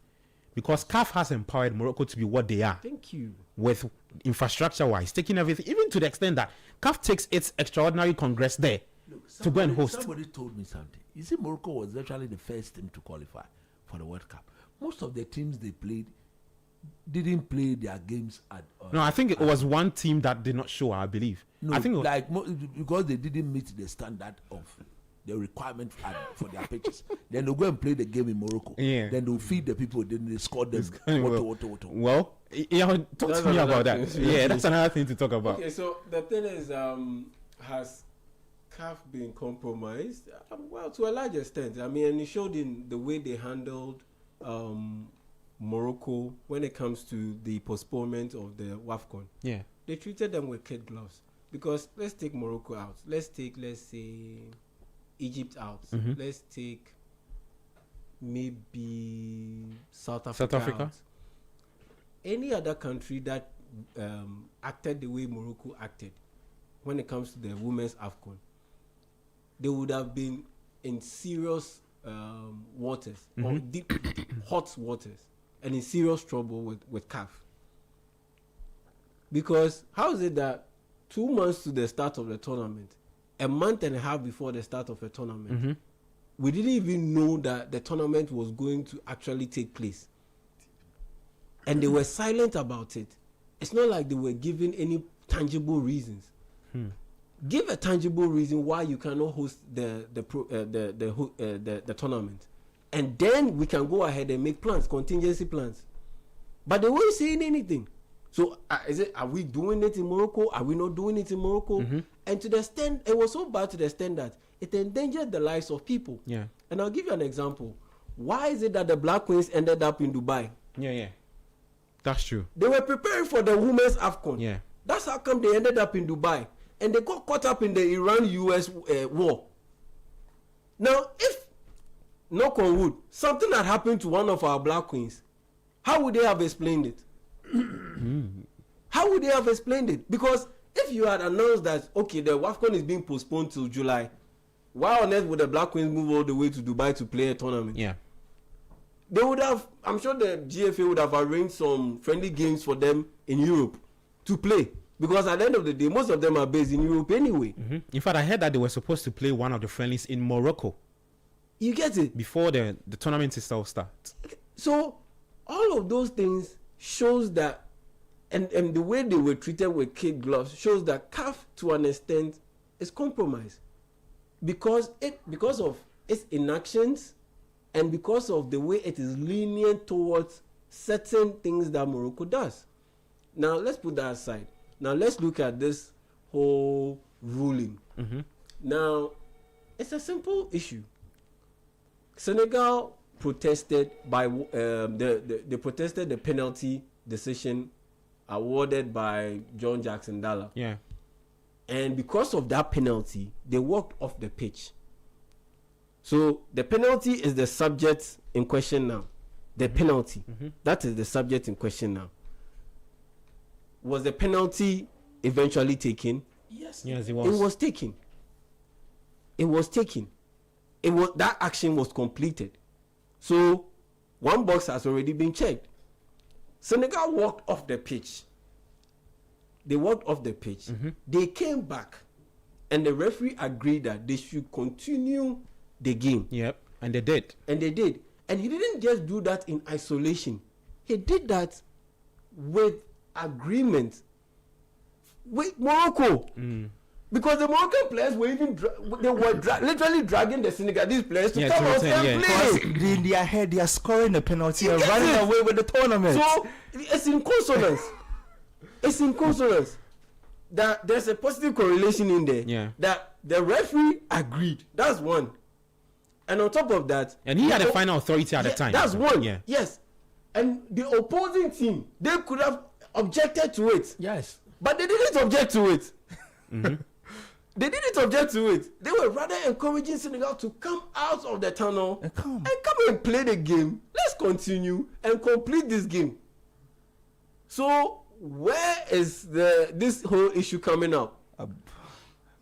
because CAF has empowered Morocco to be what they are. Thank you. With infrastructure-wise, taking everything, even to the extent that CAF takes its extraordinary congress there to go and host. Somebody told me something. You see, Morocco was virtually the first team to qualify for the World Cup. Most of the teams they played didn't play their games at no, I think it was one team that did not show, I believe. No, I think because they didn't meet the standard of the requirement for their pitches. Then they'll go and play the game in Morocco. Yeah. Then they'll feed the people, then they score them. Well, talk to me about that. Yeah, that's another thing to talk about. Okay, so the thing is, has CAF been compromised? Well, to a large extent. I mean, and it showed in the way they handled Morocco when it comes to the postponement of the WAFCON. Yeah. They treated them with kid gloves. Because let's take Morocco out. Let's say, Egypt out. Mm-hmm. Let's take maybe South Africa out. Any other country that acted the way Morocco acted when it comes to the women's AFCON, they would have been in serious waters, or deep hot waters, and in serious trouble with CAF. Because how is it that 2 months to the start of the tournament, a month and a half before the start of a tournament, we didn't even know that the tournament was going to actually take place, and they were silent about it. It's not like they were given any tangible reasons. Give a tangible reason why you cannot host the tournament, and then we can go ahead and make plans, contingency plans. But they weren't saying anything. So are we doing it in Morocco? Are we not doing it in Morocco? And to the extent, it was so bad to the extent that it endangered the lives of people. Yeah. And I'll give you an example. Why is it that the Black Queens ended up in Dubai? Yeah. That's true. They were preparing for the women's AFCON. Yeah. That's how come they ended up in Dubai. And they got caught up in the Iran-US war. Now, if, knock on wood, something had happened to one of our Black Queens, how would they have explained it? How would they have explained it? Because if you had announced that, okay, the AFCON is being postponed till July, why on earth would the Black Queens move all the way to Dubai to play a tournament? Yeah. They would have, I'm sure the GFA would have arranged some friendly games for them in Europe to play. Because at the end of the day, most of them are based in Europe anyway. In fact, I heard that they were supposed to play one of the friendlies in Morocco. You get it? Before the tournament itself starts. So, all of those things shows that, and the way they were treated with kid gloves shows that CAF, to an extent, is compromised. Because of its inactions and because of the way it is lenient towards certain things that Morocco does. Now, let's put that aside. Now, let's look at this whole ruling. Now, it's a simple issue. Senegal protested they protested the penalty decision awarded by John Jackson Dalla. Yeah. And because of that penalty, they walked off the pitch. So the penalty is the subject in question now. The penalty. That is the subject in question now. Was the penalty eventually taken? Yes, it was. It was taken. It was taken. That action was completed. So one box has already been checked. Senegal walked off the pitch. They walked off the pitch. They came back, and the referee agreed that they should continue the game. Yep, and they did. And they did. And he didn't just do that in isolation. He did that with agreement with Morocco. Because the Moroccan players were even literally dragging the Senegalese players to come out and play. In their head, they are scoring the penalty and running away with the tournament. So it's in consonance. It's in consonance that there's a positive correlation in there. Yeah. That the referee agreed. That's one. And on top of that, and he had the final authority at the time. That's one. Yeah. Yes. And the opposing team, they could have objected to it. Yes. But they didn't object to it. They didn't object to it. They were rather encouraging Senegal to come out of the tunnel and come and play the game. Let's continue and complete this game. So where is this whole issue coming up?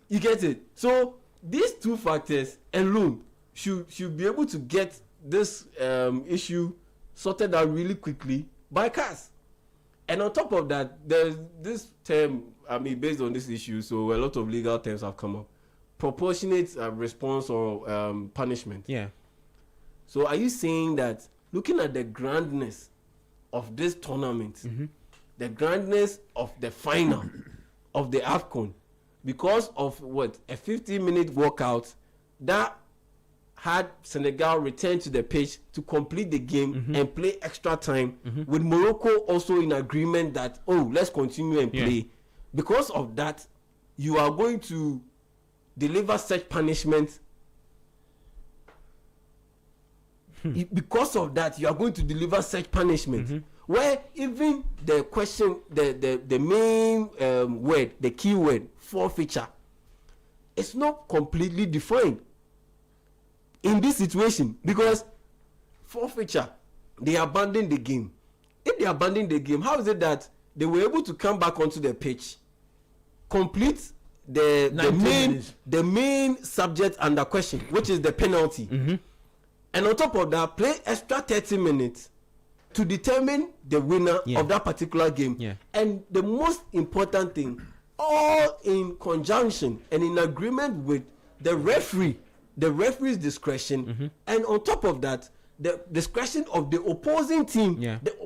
You get it? So these two factors alone should be able to get this issue sorted out really quickly by CAS. And on top of that, there's this term, based on this issue, so a lot of legal terms have come up. Proportionate response or punishment. Yeah. So are you saying that, looking at the grandness of this tournament, the grandness of the final of the AFCON, because of a 15-minute walkout that had Senegal return to the pitch to complete the game and play extra time, with Morocco also in agreement that, let's continue and play. Because of that, you are going to deliver such punishment. Because of that, you are going to deliver such punishment. Where even the question, the main word, the key word, forfeiture, it's not completely defined in this situation, because forfeiture, they abandoned the game. If they abandoned the game, how is it that they were able to come back onto the pitch, complete the main subject under question, which is the penalty, and on top of that, play extra 30 minutes to determine the winner of that particular game. And the most important thing, all in conjunction and in agreement with the referee's discretion, and on top of that, the discretion of the opposing team,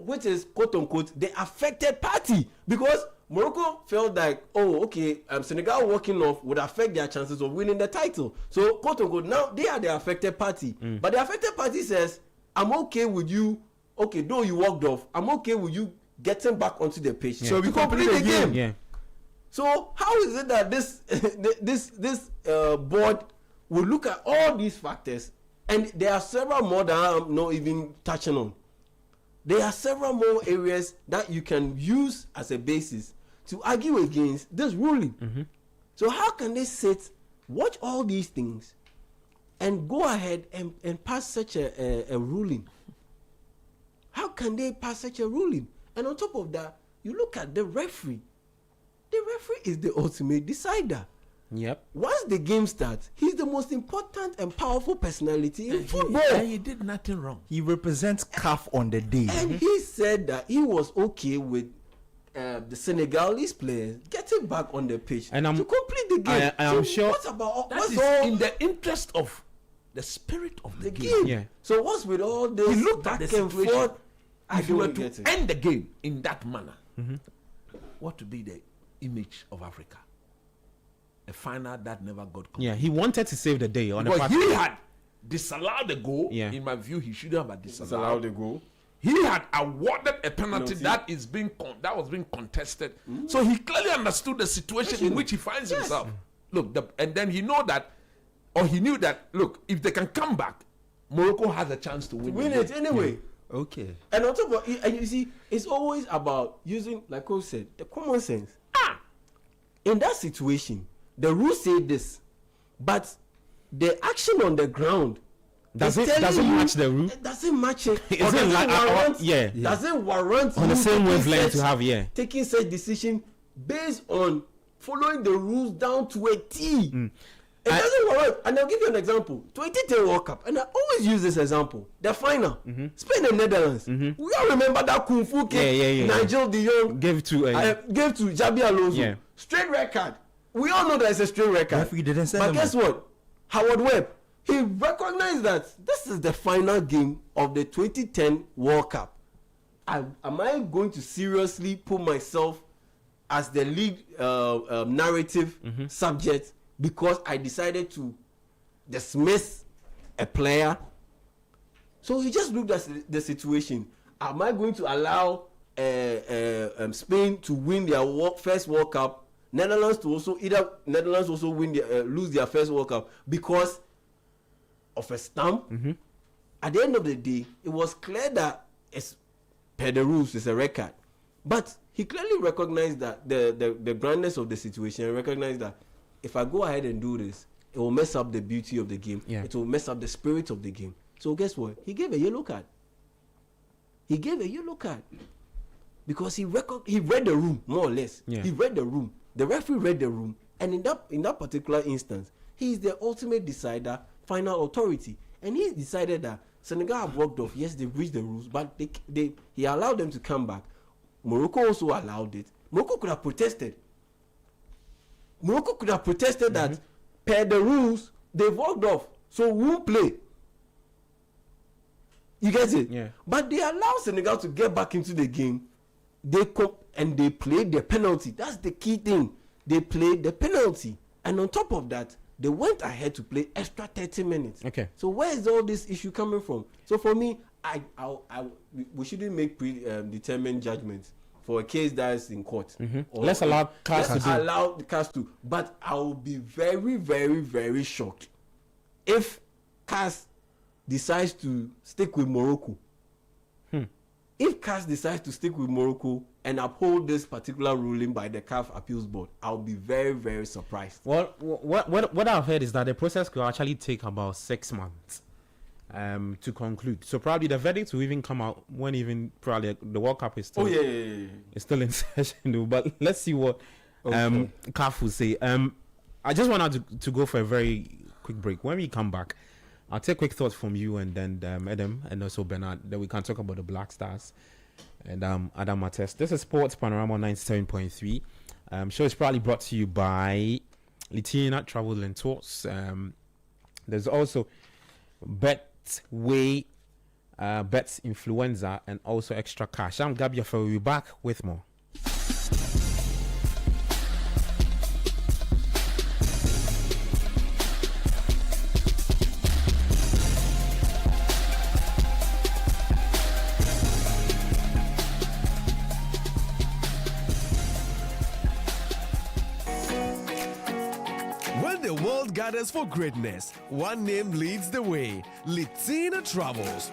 which is quote unquote the affected party, because Morocco felt like, oh, okay, Senegal walking off would affect their chances of winning the title. So quote unquote, now they are the affected party, but the affected party says, I'm okay with you. Okay, though you walked off, I'm okay with you getting back onto the pitch. So we complete the game. So how is it that this board will look at all these factors, and there are several more that I'm not even touching on. There are several more areas that you can use as a basis to argue against this ruling. So how can they watch all these things, and go ahead and pass such a ruling? How can they pass such a ruling? And on top of that, you look at the referee. The referee is the ultimate decider. Once the game starts, he's the most important and powerful personality in football. And he did nothing wrong. He represents CAF on the day. And he said that he was okay with the Senegalese players getting back on the pitch to complete the game. I'm sure what's about that is in the interest of the spirit of the game. So what's with all this? He looked at the situation. If you were to end the game in that manner, what would be the image of Africa? A final that never got complete. He wanted to save the day on the part. He had disallowed the goal. In my view, he shouldn't have disallowed the goal. He had awarded a penalty that was being contested. So he clearly understood the situation in which he finds himself. Look, and then he knew that. Look, if they can come back, Morocco has a chance to win it anyway. Okay. And on top of it, and you see, it's always about using, like Coach said, the common sense. In that situation, the rules say this, but the action on the ground doesn't match the rule. It doesn't match it. Doesn't warrant on the same wavelength to have taking such decision based on following the rules down to a T. It doesn't warrant. And I'll give you an example. 2010 World Cup, and I always use this example. The final, Spain and Netherlands. We all remember that kung fu kick Nigel de Jong gave to Xabi Alonso. Straight red card. We all know that it's a straight red card. But guess what? Howard Webb, he recognized that this is the final game of the 2010 World Cup. Am I going to seriously put myself as the lead narrative subject because I decided to dismiss a player? So he just looked at the situation. Am I going to allow Spain to win their first World Cup? Netherlands also win lose their first World Cup because of a stamp. At the end of the day, it was clear that it's per the rules, it's a record. But he clearly recognized that the grandness of the situation, and recognized that if I go ahead and do this, it will mess up the beauty of the game. It will mess up the spirit of the game. So guess what? He gave a yellow card. Because he read the room, more or less. He read the room. The referee read the room, and in that particular instance, he is the ultimate decider, final authority, and he decided that Senegal have walked off. Yes, they breached the rules, but he allowed them to come back. Morocco also allowed it. Morocco could have protested. That per the rules they walked off, so we won't play. You get it? But they allowed Senegal to get back into the game. They played the penalty. That's the key thing. They played the penalty, and on top of that, they went ahead to play extra 30 minutes. So where is all this issue coming from? So for me, we shouldn't make predetermined judgments for a case that is in court. Let's allow the CAS to. But I will be very, very, very shocked if CAS decides to stick with Morocco. If CAS decides to stick with Morocco and uphold this particular ruling by the CAF Appeals Board, I'll be very, very surprised. Well, what I've heard is that the process could actually take about 6 months to conclude. So probably the verdict will even come out when even probably the World Cup is still is still in session. But let's see what CAF will say. I just wanted to go for a very quick break. When we come back, I'll take quick thoughts from you and then Adam and also Bernard. Then we can talk about the Black Stars and Adam Mates. This is Sports Panorama 97.3. Show is probably brought to you by Litina Travel and Tours. There's also Betway, Bets Influenza, and also Extra Cash. I'm Gabia for you back with more. Gathers for greatness. One name leads the way. Litina Travels.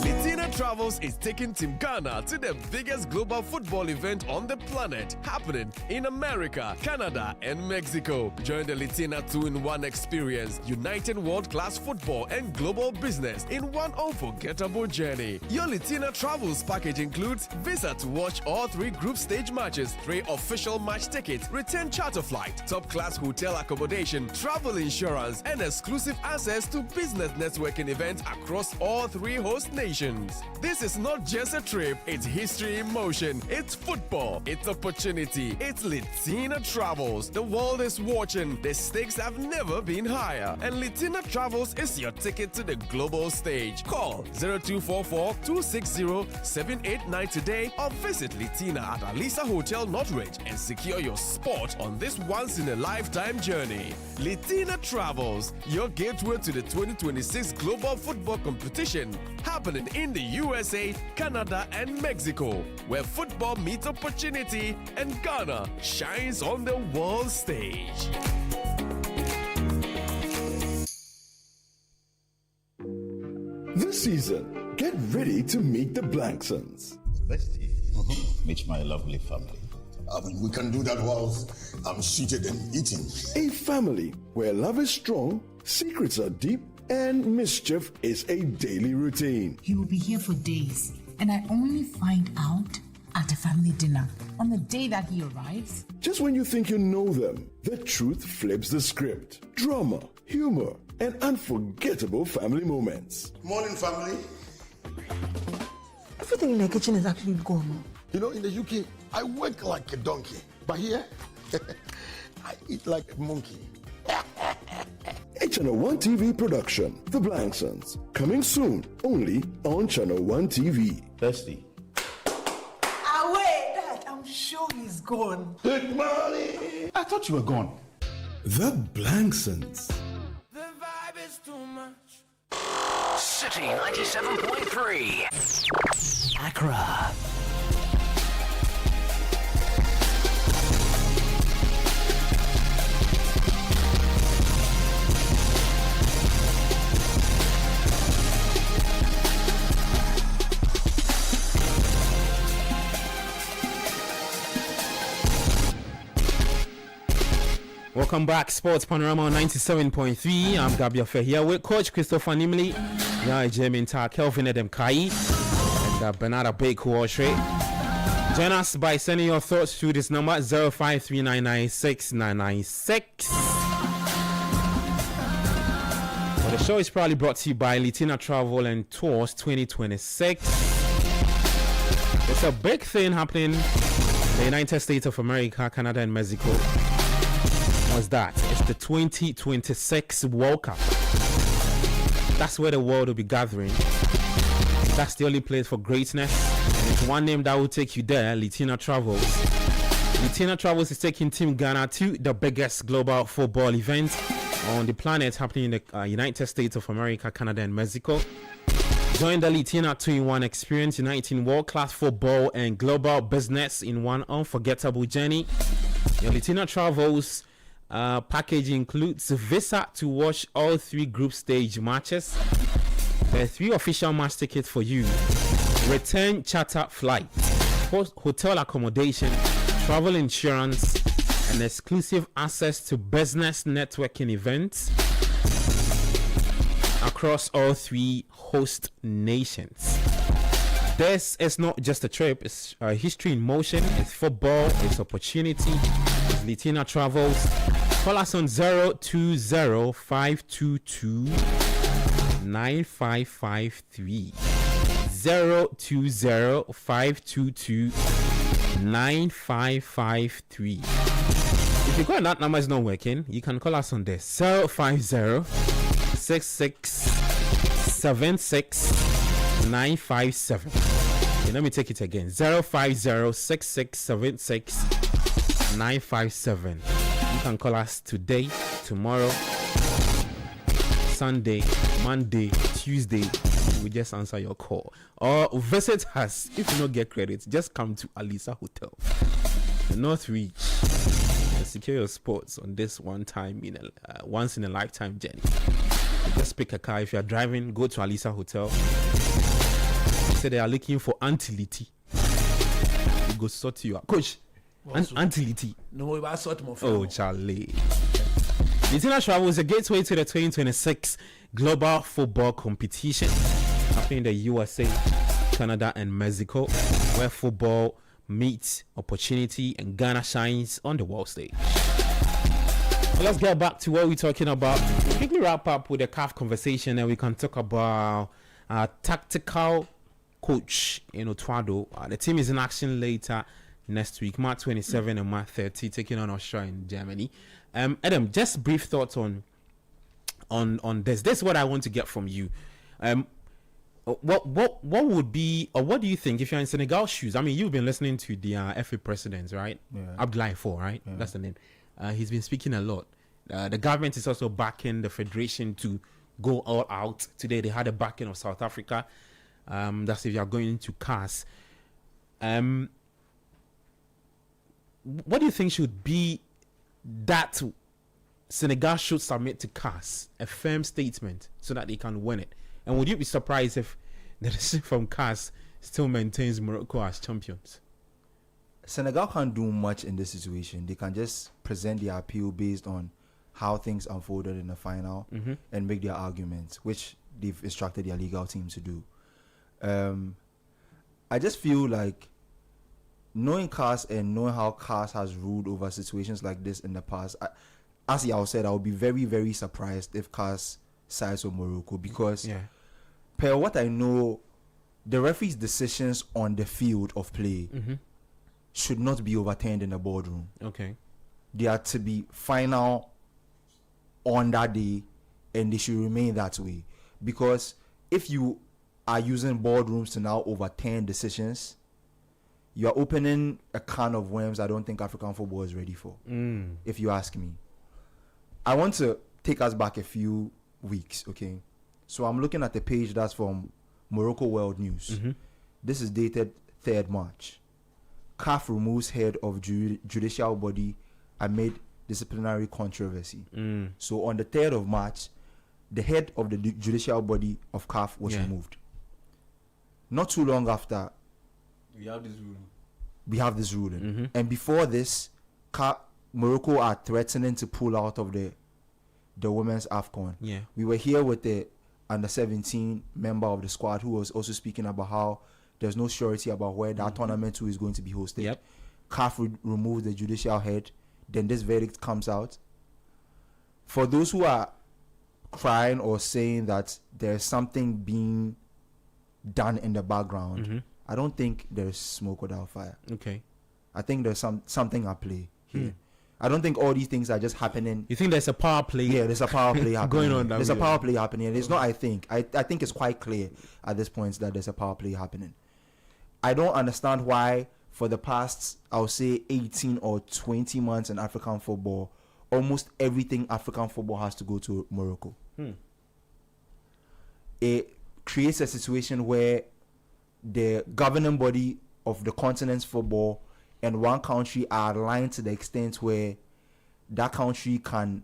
Litina Travels is taking Team Ghana to the biggest global football event on the planet, happening in America, Canada, and Mexico. Join the Litina 2-in-1 experience, uniting world-class football and global business in one unforgettable journey. Your Litina Travels package includes visa to watch all 3 group stage matches, 3 official match tickets, return charter flight, top-class hotel accommodation, travel insurance, and exclusive access to business networking events across all 3 host nations. This is not just a trip, it's history in motion. It's football, it's opportunity, it's Litina Travels. The world is watching, the stakes have never been higher, and Litina Travels is your ticket to the global stage. Call 0244-260-789 today or visit Litina at Alisa Hotel Northridge and secure your spot on this once-in-a-lifetime journey. Litina Travels, your gateway to the 2026 Global Football Competition, happening in the USA, Canada, and Mexico, where football meets opportunity and Ghana shines on the world stage. This season, get ready to meet the Blanksons. Meet my lovely family. We can do that whilst I'm seated and eating. A family where love is strong, secrets are deep, and mischief is a daily routine. He will be here for days, and I only find out at a family dinner on the day that he arrives. Just when you think you know them, the truth flips the script. Drama, humor, and unforgettable family moments. Morning, family. Everything in the kitchen is actually gone. You know, in the UK, I work like a donkey, but here, I eat like a monkey. A Channel 1 TV production, The Blanksons, coming soon, only on Channel 1 TV. Thirsty. Away, Dad, I'm sure he's gone. Good morning. I thought you were gone. The Blanksons. The vibe is too much. City 97.3. Accra. Welcome back, Sports Panorama 97.3. I'm Gabia Fair here with Coach Christopher Nimley, Jamin Ta, Kelvin Edem Kai, and Bernard Baku. Join us by sending your thoughts to this number 0539969996. Well, the show is probably brought to you by Litina Travel and Tours 2026. It's a big thing happening in the United States of America, Canada, and Mexico. Was that? It's the 2026 World Cup. That's where the world will be gathering. That's the only place for greatness. And it's one name that will take you there, Litina Travels. Litina Travels is taking Team Ghana to the biggest global football event on the planet, happening in the United States of America, Canada, and Mexico. Join the Litina 2-in-1 experience, uniting world-class football and global business in one unforgettable journey. Your Litina Travels package includes a visa to watch all 3 group stage matches, 3 official match tickets for you, return charter flight, hotel accommodation, travel insurance, and exclusive access to business networking events across all 3 host nations. This is not just a trip, it's history in motion, it's football, it's opportunity, it's Litina Travels. Call us on 020-522-9553. 020-522-9553. If you got that number is not working, you can call us on this 050-6676-957. Okay, let me take it again. 050-6676-957. You can call us today, tomorrow, Sunday, Monday, Tuesday. We just answer your call. Or visit us. If you don't get credit, just come to Alisa Hotel, the North Reach, and secure your spots on this once in a lifetime journey. You just pick a car. If you are driving, go to Alisa Hotel. Say they are looking for Auntie Litty. You go sort you out. Coach, Auntie Litty. No, we will sort more. Oh, Charlie. Litina Travel is a gateway to the 2026 Global Football Competition happening in the USA, Canada, and Mexico, where football meets opportunity and Ghana shines on the world stage. So let's get back to what we're talking about. We'll quickly wrap up with a CAF conversation, and we can talk about our tactical coach in Otwado. The team is in action later next week, March 27 and March 30, taking on Austria in Germany. Adam, just brief thoughts on this. This is what I want to get from you. What would be, or what do you think if you're in Senegal shoes? I mean, you've been listening to the FA president, right? Yeah. Abdoulaye Faure, right? Yeah. That's the name. He's been speaking a lot. The government is also backing the federation to go all out. Today they had a backing of South Africa. That's if you are going into CAS. What do you think should be that Senegal should submit to CAS, a firm statement, so that they can win it? And would you be surprised if the decision from CAS still maintains Morocco as champions? Senegal can't do much in this situation. They can just present their appeal based on how things unfolded in the final and make their arguments, which they've instructed their legal team to do. I just feel like knowing CAS and knowing how CAS has ruled over situations like this in the past, as Yao said, I would be very, very surprised if CAS sides with Morocco, because per what I know, the referee's decisions on the field of play should not be overturned in the boardroom. Okay. They are to be final on that day, and they should remain that way. Because if you are using boardrooms to now overturn decisions, you are opening a can of worms I don't think African football is ready for, if you ask me. I want to take us back a few weeks, okay? So I'm looking at the page that's from Morocco World News. This is dated 3rd March. CAF removes head of judicial body amid disciplinary controversy. So on the 3rd of March, the head of the judicial body of CAF was removed. Not too long after, we have this ruling. And before this, Morocco are threatening to pull out of the women's AFCON. We were here with the under-17 member of the squad who was also speaking about how there's no surety about where that tournament too is going to be hosted. CAF removed the judicial head. Then this verdict comes out. For those who are crying or saying that there's something being done in the background, I don't think there's smoke without fire. Okay. I think there's something at play here. I don't think all these things are just happening. You think there's a power play? Yeah, there's a power play happening. Going on. There's a power play happening. It's not, I think. I think it's quite clear at this point that there's a power play happening. I don't understand why for the past, I'll say 18 or 20 months in African football, almost everything African football has to go to Morocco. It creates a situation where the governing body of the continent's football and one country are aligned to the extent where that country can,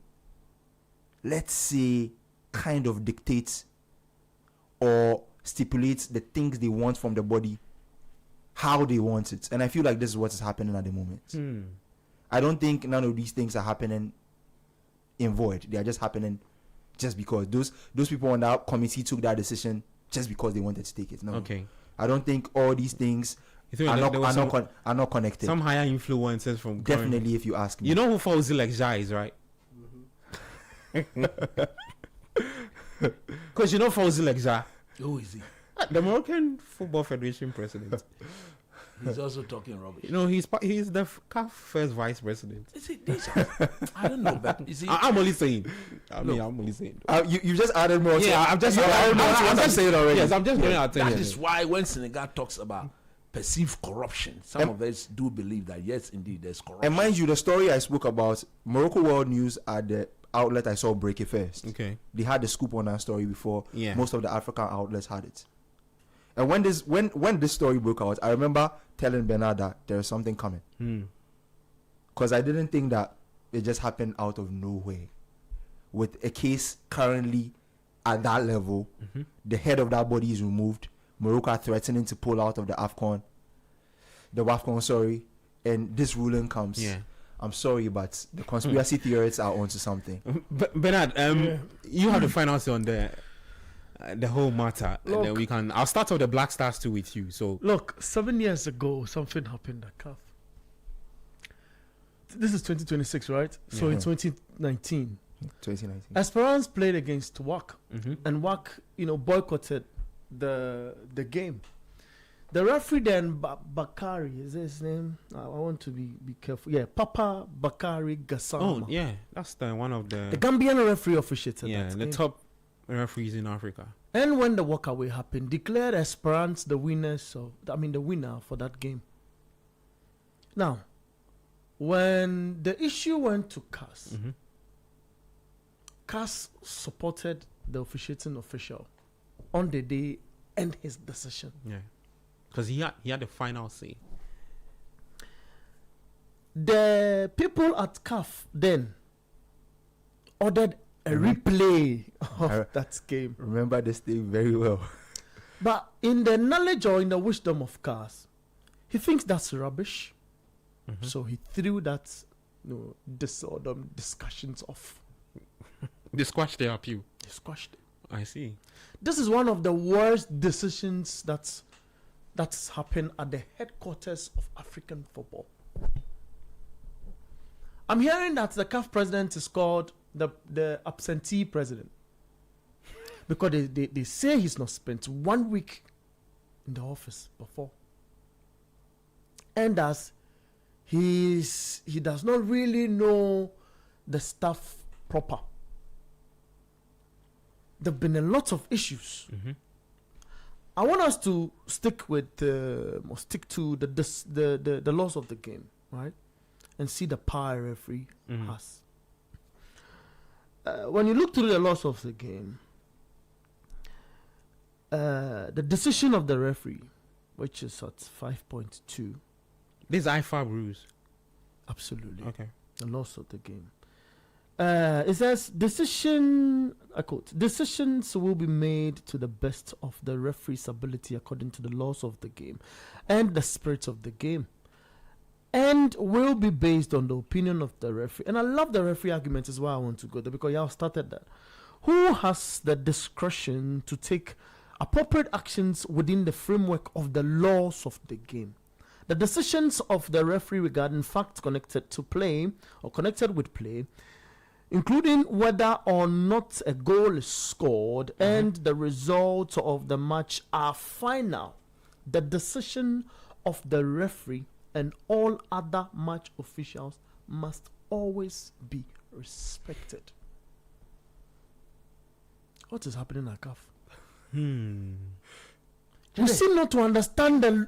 let's say, kind of dictate or stipulate the things they want from the body, how they want it. And I feel like this is what is happening at the moment. I don't think none of these things are happening in void. They are just happening just because those people on that committee took that decision just because they wanted to take it. No. Okay. I don't think all these things are not connected. Some higher influences from definitely, if you ask me. You know who Fawzi Lekja is, right? Because you know Fawzi Legza, Who is he? the Moroccan Football Federation president. He's also talking rubbish. You know, he's the CAF first vice president. Is it this? I don't know, but is he? I'm only saying. I'm only saying. You just added more. Yeah, I'm just. I'm just saying already. Yes, I'm just going out. That is why when Senegal talks about perceived corruption, some of us do believe that yes, indeed, there's corruption. And mind you, the story I spoke about, Morocco World News at the outlet I saw break it first. Okay. They had the scoop on that story before Yeah. most of the African outlets had it. And when this story broke out, I remember telling Bernard that there is something coming. Because I didn't think that it just happened out of nowhere. With a case currently at that level, the head of that body is removed. Morocco are threatening to pull out of the WAFCON, sorry, and this ruling comes. Yeah. I'm sorry, but the conspiracy theorists are onto something. Bernard, you have the final say on the whole matter, and then we can. I'll start with the Black Stars too with you. So look, 7 years ago, something happened at CAF. This is 2026, right? So in 2019, Esperance played against WAC, and WAC, boycotted the game. The referee then, Bakari, is his name? I want to be careful. Yeah, Papa Bakari Gassama. Oh, yeah, that's one of the Gambian referee officiated. Yeah, the top referees in Africa. And when the walkaway happened, declared Esperance the winner for that game. Now, when the issue went to CAS, CAS supported the officiating official on the day and his decision. Yeah. Because he had the final say. The people at CAF then ordered a replay of that game. Remember this thing very well. But in the knowledge or in the wisdom of CAS, he thinks that's rubbish. So he threw that discussions off. They squashed the appeal. They squashed it. I see. This is one of the worst decisions that's happened at the headquarters of African football. I'm hearing that the CAF president is called the absentee president because they say he's not spent 1 week in the office before, and as he does not really know the staff proper. There've been a lot of issues. I want us to stick to the laws of the game, right, and see the power referee has. When you look through the laws of the game, the decision of the referee, which is at 5.2. These IFAB rules. Absolutely. Okay. The laws of the game. It says I quote, decisions will be made to the best of the referee's ability according to the laws of the game and the spirit of the game, and will be based on the opinion of the referee. And I love the referee argument is why I want to go there, because y'all started that. Who has the discretion to take appropriate actions within the framework of the laws of the game? The decisions of the referee regarding facts connected to play or connected with play, including whether or not a goal is scored and the result of the match, are final. The decision of the referee and all other match officials must always be respected. What is happening at CAF? We seem not to understand the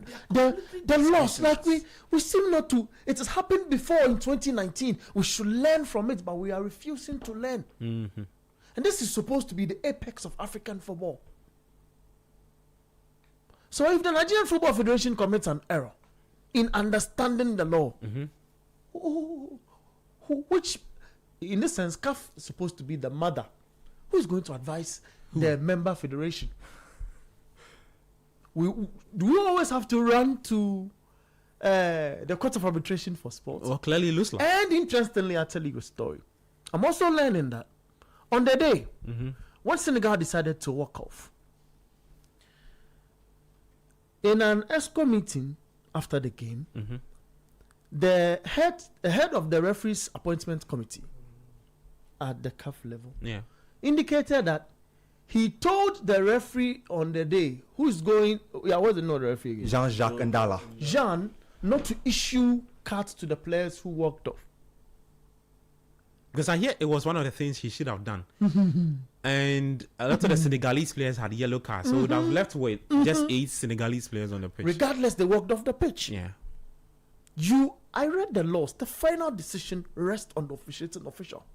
laws. Like we seem not to. It has happened before in 2019. We should learn from it, but we are refusing to learn. And this is supposed to be the apex of African football. So if the Nigerian Football Federation commits an error in understanding the law, which in this sense CAF is supposed to be the mother, who is going to advise the member federation? Do we always have to run to the Court of Arbitration for Sports? Well, clearly loose law. And interestingly, I'll tell you a story. I'm also learning that on the day when Senegal decided to walk off, in an ESCO meeting after the game, the head of the referees appointment committee at the CAF level, indicated that he told the referee on the day who's going. What's the name the referee again? Jean-Jacques Ndala. Jean, not to issue cards to the players who walked off. Because I hear it was one of the things he should have done. And a lot of the Senegalese players had yellow cards, so would have left with just 8 Senegalese players on the pitch. Regardless, they walked off the pitch. Yeah. I read the laws. The final decision rests on the officiating official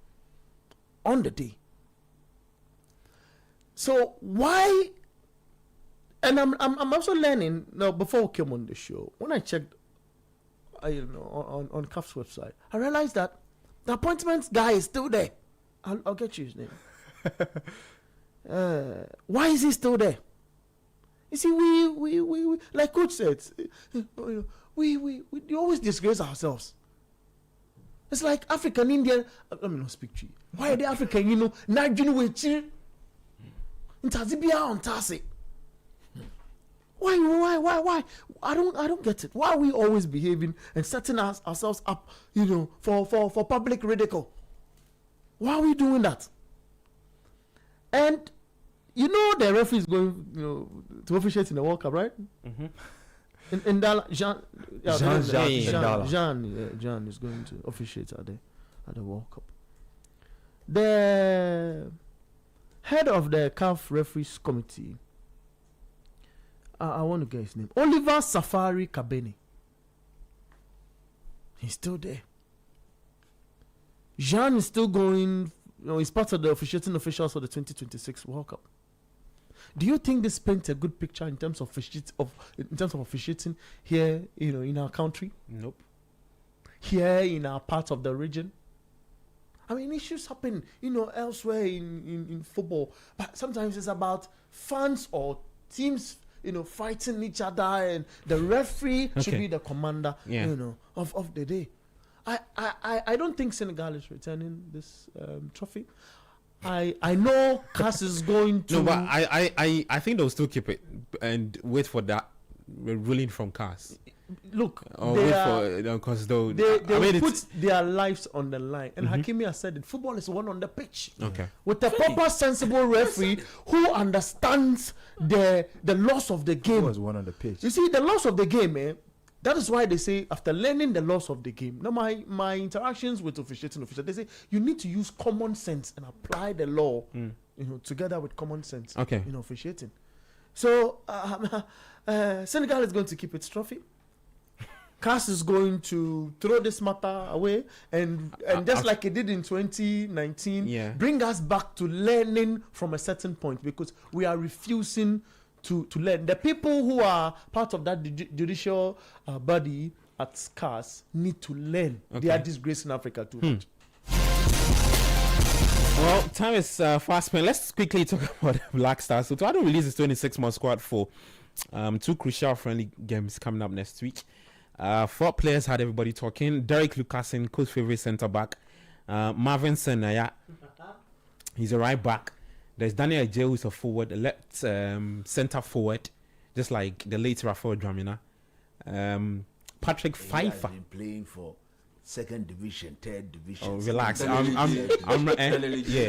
on the day. So why? And I'm also learning now. Before we came on the show, when I checked, on CAF's website, I realized that the appointments guy is still there. I'll get you his name. Why is he still there? You see, we like Coach said, we always disgrace ourselves. It's like African Indian. Let me not speak to you. Why are they African? Why? I don't get it. Why are we always behaving and setting ourselves up, for public ridicule? Why are we doing that? And the referee is going, to officiate in the World Cup, right? In Jean is going to officiate at the World Cup. The head of the CAF referees committee, I want to get his name, Oliver Safari Kabeni. He's still there. Jean is still going. He's part of the officiating officials for the 2026 World Cup. Do you think this paints a good picture in terms of officiating here, in our country? Nope. Here in our part of the region? I mean, issues happen, elsewhere in football, but sometimes it's about fans or teams, fighting each other, and the referee should be the commander, of the day. I don't think Senegal is returning this trophy. I know CAS is going to. No, but I think they'll still keep it and wait for that ruling from CAS. Look, because they put their lives on the line, and Hakimi has said it. Football is one on the pitch. Okay. With a proper, sensible referee who understands the loss of the game. Was one on the pitch. You see, the loss of the game, that is why they say after learning the loss of the game. Now, my interactions with officiating officials, they say you need to use common sense and apply the law, together with common sense. Okay. Officiating. So Senegal is going to keep its trophy. CAS is going to throw this matter away and just like it did in 2019, bring us back to learning from a certain point, because we are refusing to learn. The people who are part of that judicial body at CAS need to learn. They are disgracing Africa too much. Well, time is fast spent. Let's quickly talk about the Black Stars. So Toronto releases 26-man squad for 2 crucial friendly games coming up next week. 4 players had everybody talking. Derek Lucasen, coach favorite centre back. Marvin Senaya, he's a right back. There's Daniel Ajay, who's a forward, a left centre forward, just like the late Rafael Dramina. Patrick Pfeiffer. He has been playing for 2nd division, 3rd division. Oh, relax. Yeah.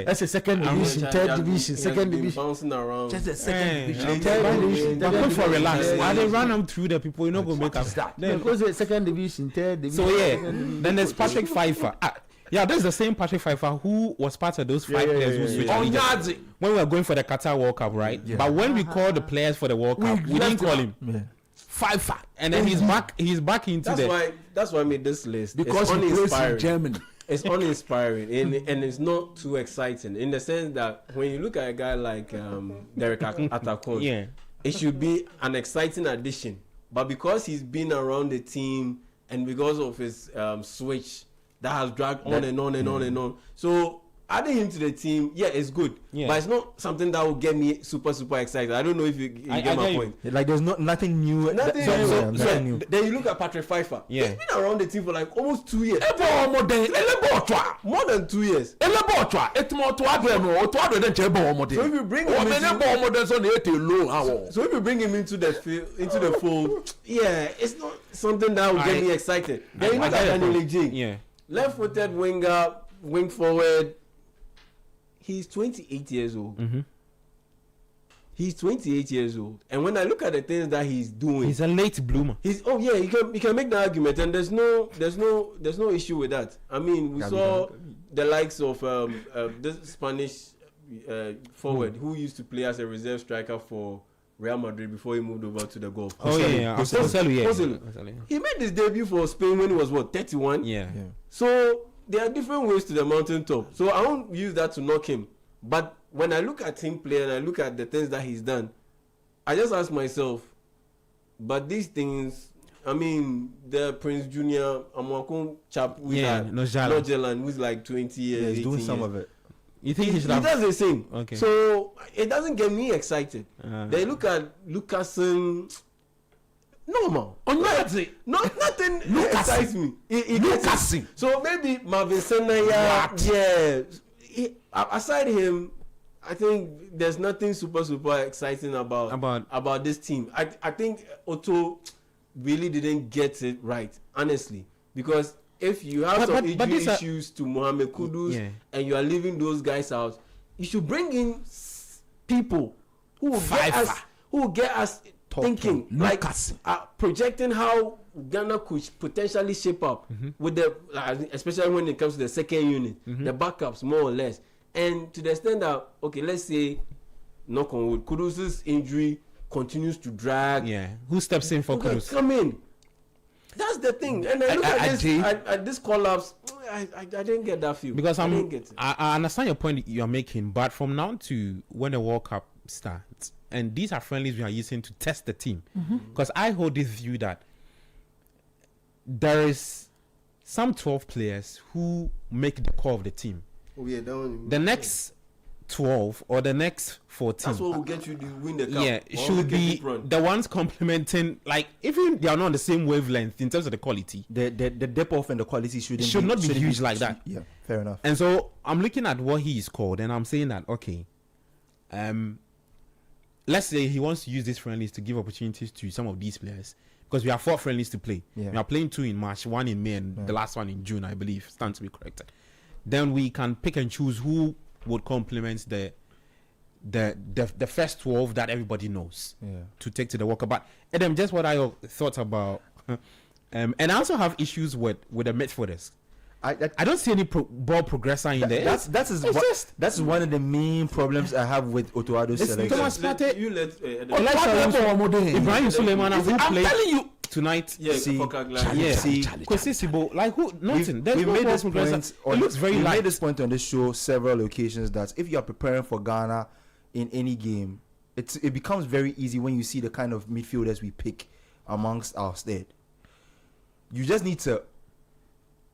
That's a 2nd division, 3rd division, 2nd division. Bouncing around. Just a 2nd division. 3rd division. But for relax. While they run them through the people, you're not going to make us start. Because it's 2nd division, 3rd division. So then there's Patrick Pfeiffer. This is the same Patrick Pfeiffer who was part of those 5 players who switched when we were going for the Qatar World Cup, right? Yeah. But when we called the players for the World Cup, we didn't call him. Pfeiffer, and then he's back into that's why I made this list, because he plays in Germany. It's uninspiring and it's not too exciting, in the sense that when you look at a guy like Derek Atakon, it should be an exciting addition, but because he's been around the team and because of his switch that has dragged on and on and on and on, so adding him to the team, it's good, but it's not something that will get me super excited. I don't know if you get my point. Like there's nothing new. Nothing new. Then you look at Patrick Pfeiffer. He's been around the team for like almost 2 years. More than 2 years. So if you bring him into the fold, it's not something that will get me excited. Then you look at Daniel Ajay, left-footed winger, wing forward. he's 28 years old. Mm-hmm. He's 28 years old, and when I look at the things that he's doing, he's a late bloomer. He can make the argument, and there's no issue with that. I mean, we saw the likes of this Spanish forward who used to play as a reserve striker for Real Madrid before he moved over to the Gulf. Joselu. He made his debut for Spain when he was 31. Yeah. So there are different ways to the mountaintop. So I won't use that to knock him, but when I look at him play and I look at the things that he's done, I just ask myself, but these things, I mean, the Prince Junior Amakun chap with Nojelan, who's like 20 years. Yeah, he's doing some years. of it. You think he does the same? Okay. So it doesn't get me excited. They look at Lucasen. Normal. Nothing excites me. Lucasen. So maybe Marvin Senaya. Yeah. Aside him, I think there's nothing super exciting about this team. I think Otto really didn't get it right, honestly, because if you have some injury issues to Mohamed Kudus and you are leaving those guys out, you should bring in people who will get us thinking, like projecting how Ghana could potentially shape up with the, especially when it comes to the second unit, the backups more or less. And to the extent that, okay, let's say, knock on wood, Kudus' injury continues to drag. Yeah. Who steps in for Kudus? Come in. That's the thing. And I look at this collapse, I didn't get that feel. Because I understand your point you're making, but from now to when the World Cup starts, and these are friendlies we are using to test the team. Because I hold this view that there is some 12 players who make the core of the team. Oh, yeah, the next 12 or the next 14. That's what will get you to win the cup. Yeah, it should be the ones complementing. Like, even they are not on the same wavelength in terms of the quality, the depth of and the quality should not be huge like that. Yeah, fair enough. And so I'm looking at what he is called, and I'm saying that okay, let's say he wants to use these friendlies to give opportunities to some of these players, because we have 4 friendlies to play. Yeah. We are playing 2 in March, 1 in May, and the last one in June, I believe, stands to be corrected. Then we can pick and choose who would complement the first 12 that everybody knows to take to the World Cup. But Adam, just what I thought about, and I also have issues with the midfielders. I don't see any ball progressor in there. That's one of the main problems I have with Otoado's selection. Thomas Partey, you let Ibrahim Suleiman, who played tonight. See, Kwesi Sibo, like who? Nothing. There's we no made ball this progressor. point. It looks very light. We made this point on this show several occasions that if you are preparing for Ghana in any game, it becomes very easy when you see the kind of midfielders we pick amongst our state. You just need to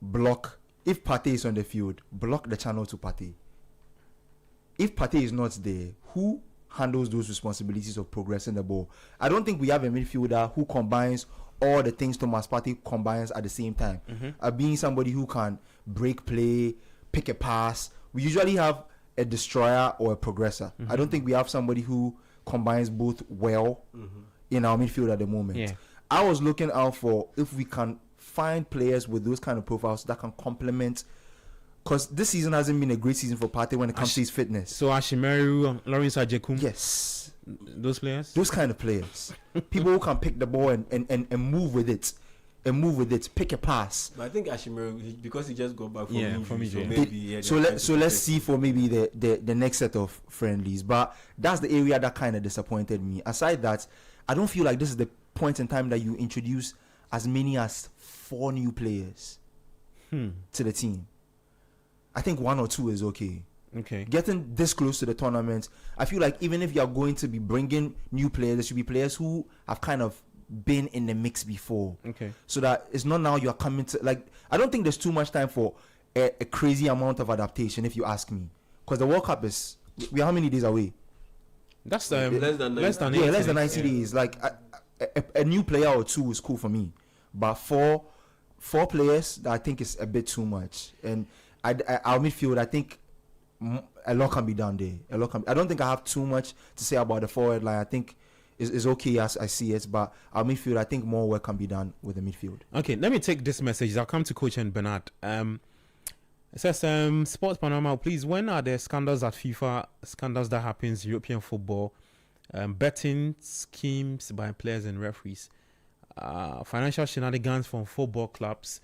block. If Partey is on the field, block the channel to Partey. If Partey is not there, who handles those responsibilities of progressing the ball? I don't think we have a midfielder who combines all the things Thomas Partey combines at the same time. Being somebody who can break play, pick a pass. We usually have a destroyer or a progressor. I don't think we have somebody who combines both well in our midfield at the moment. Yeah. I was looking out for if we can find players with those kind of profiles that can complement, because this season hasn't been a great season for Partey when it comes to his fitness. So Ashimeru, Lawrence Ajekum, yes, those players, those kind of players, people who can pick the ball and move with it, pick a pass. But I think Ashimeru, because he just got back from injury, so let's see for maybe the next set of friendlies. But that's the area that kind of disappointed me. Aside that, I don't feel like this is the point in time that you introduce as many as 4 new players to the team. I think 1 or 2 is okay. Getting this close to the tournament, I feel like even if you are going to be bringing new players, there should be players who have kind of been in the mix before. So that it's not now you are coming to, like, I don't think there's too much time for a crazy amount of adaptation, if you ask me. Because the World Cup is, we are how many days away? That's less than 90 days. Like a new player or 2 is cool for me. But 4 players, I think is a bit too much. And our midfield, I think a lot can be done there. I don't think I have too much to say about the forward line. I think it's okay as I see it. But our midfield, I think more work can be done with the midfield. Okay, let me take this message. I'll come to Coach and Bernard. It says, Sports Panorama, please, when are the scandals at FIFA, scandals that happens in European football, betting schemes by players and referees, financial shenanigans from football clubs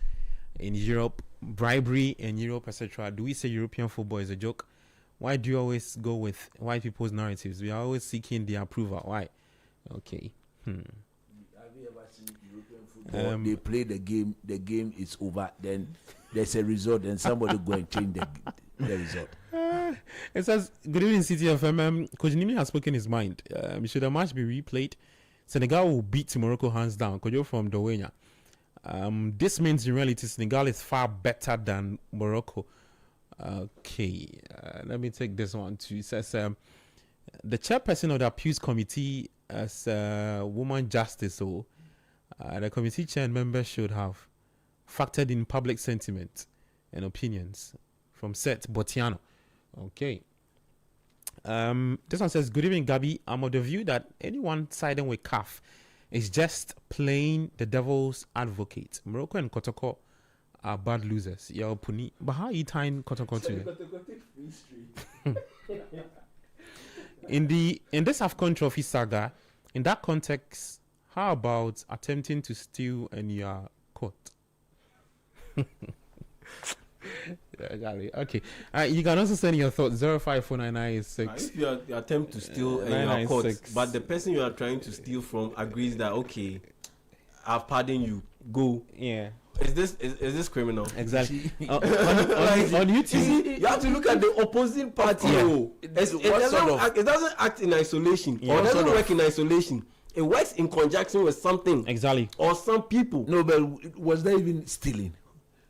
in Europe, bribery in Europe, etc. Do we say European football is a joke? Why do you always go with white people's narratives? We are always seeking their approval. Why? Okay. Have you ever seen European football? They play the game is over, then there's a result, and somebody go and change the result. It says, good evening, City FM. Coach Nimi has spoken his mind. Should the match be replayed? Senegal will beat Morocco hands down. Kojo from Dowenya. This means in reality, Senegal is far better than Morocco. Okay, let me take this one too. It says, the chairperson of the appeals committee as woman justice, so the committee chair and members should have factored in public sentiment and opinions from Seth Botiano. Okay. This one says, good evening, Gabi. I'm of the view that anyone siding with CAF is just playing the devil's advocate. Morocco and Kotoko are bad losers. You're Puni. But how are you tying Kotoko to it? In this AFCON trophy saga, in that context, how about attempting to steal and you are caught? Okay. You can also send your thoughts 054996. If you attempt to steal and you are caught, but the person you are trying to steal from agrees that okay, I've pardoned you, go. Yeah. Is this criminal? Exactly. on YouTube, you have to look at the opposing party. Yeah. It doesn't act in isolation. Yeah. Or it doesn't work in isolation. It works in conjunction with something. Exactly. Or some people. No, but was there even stealing?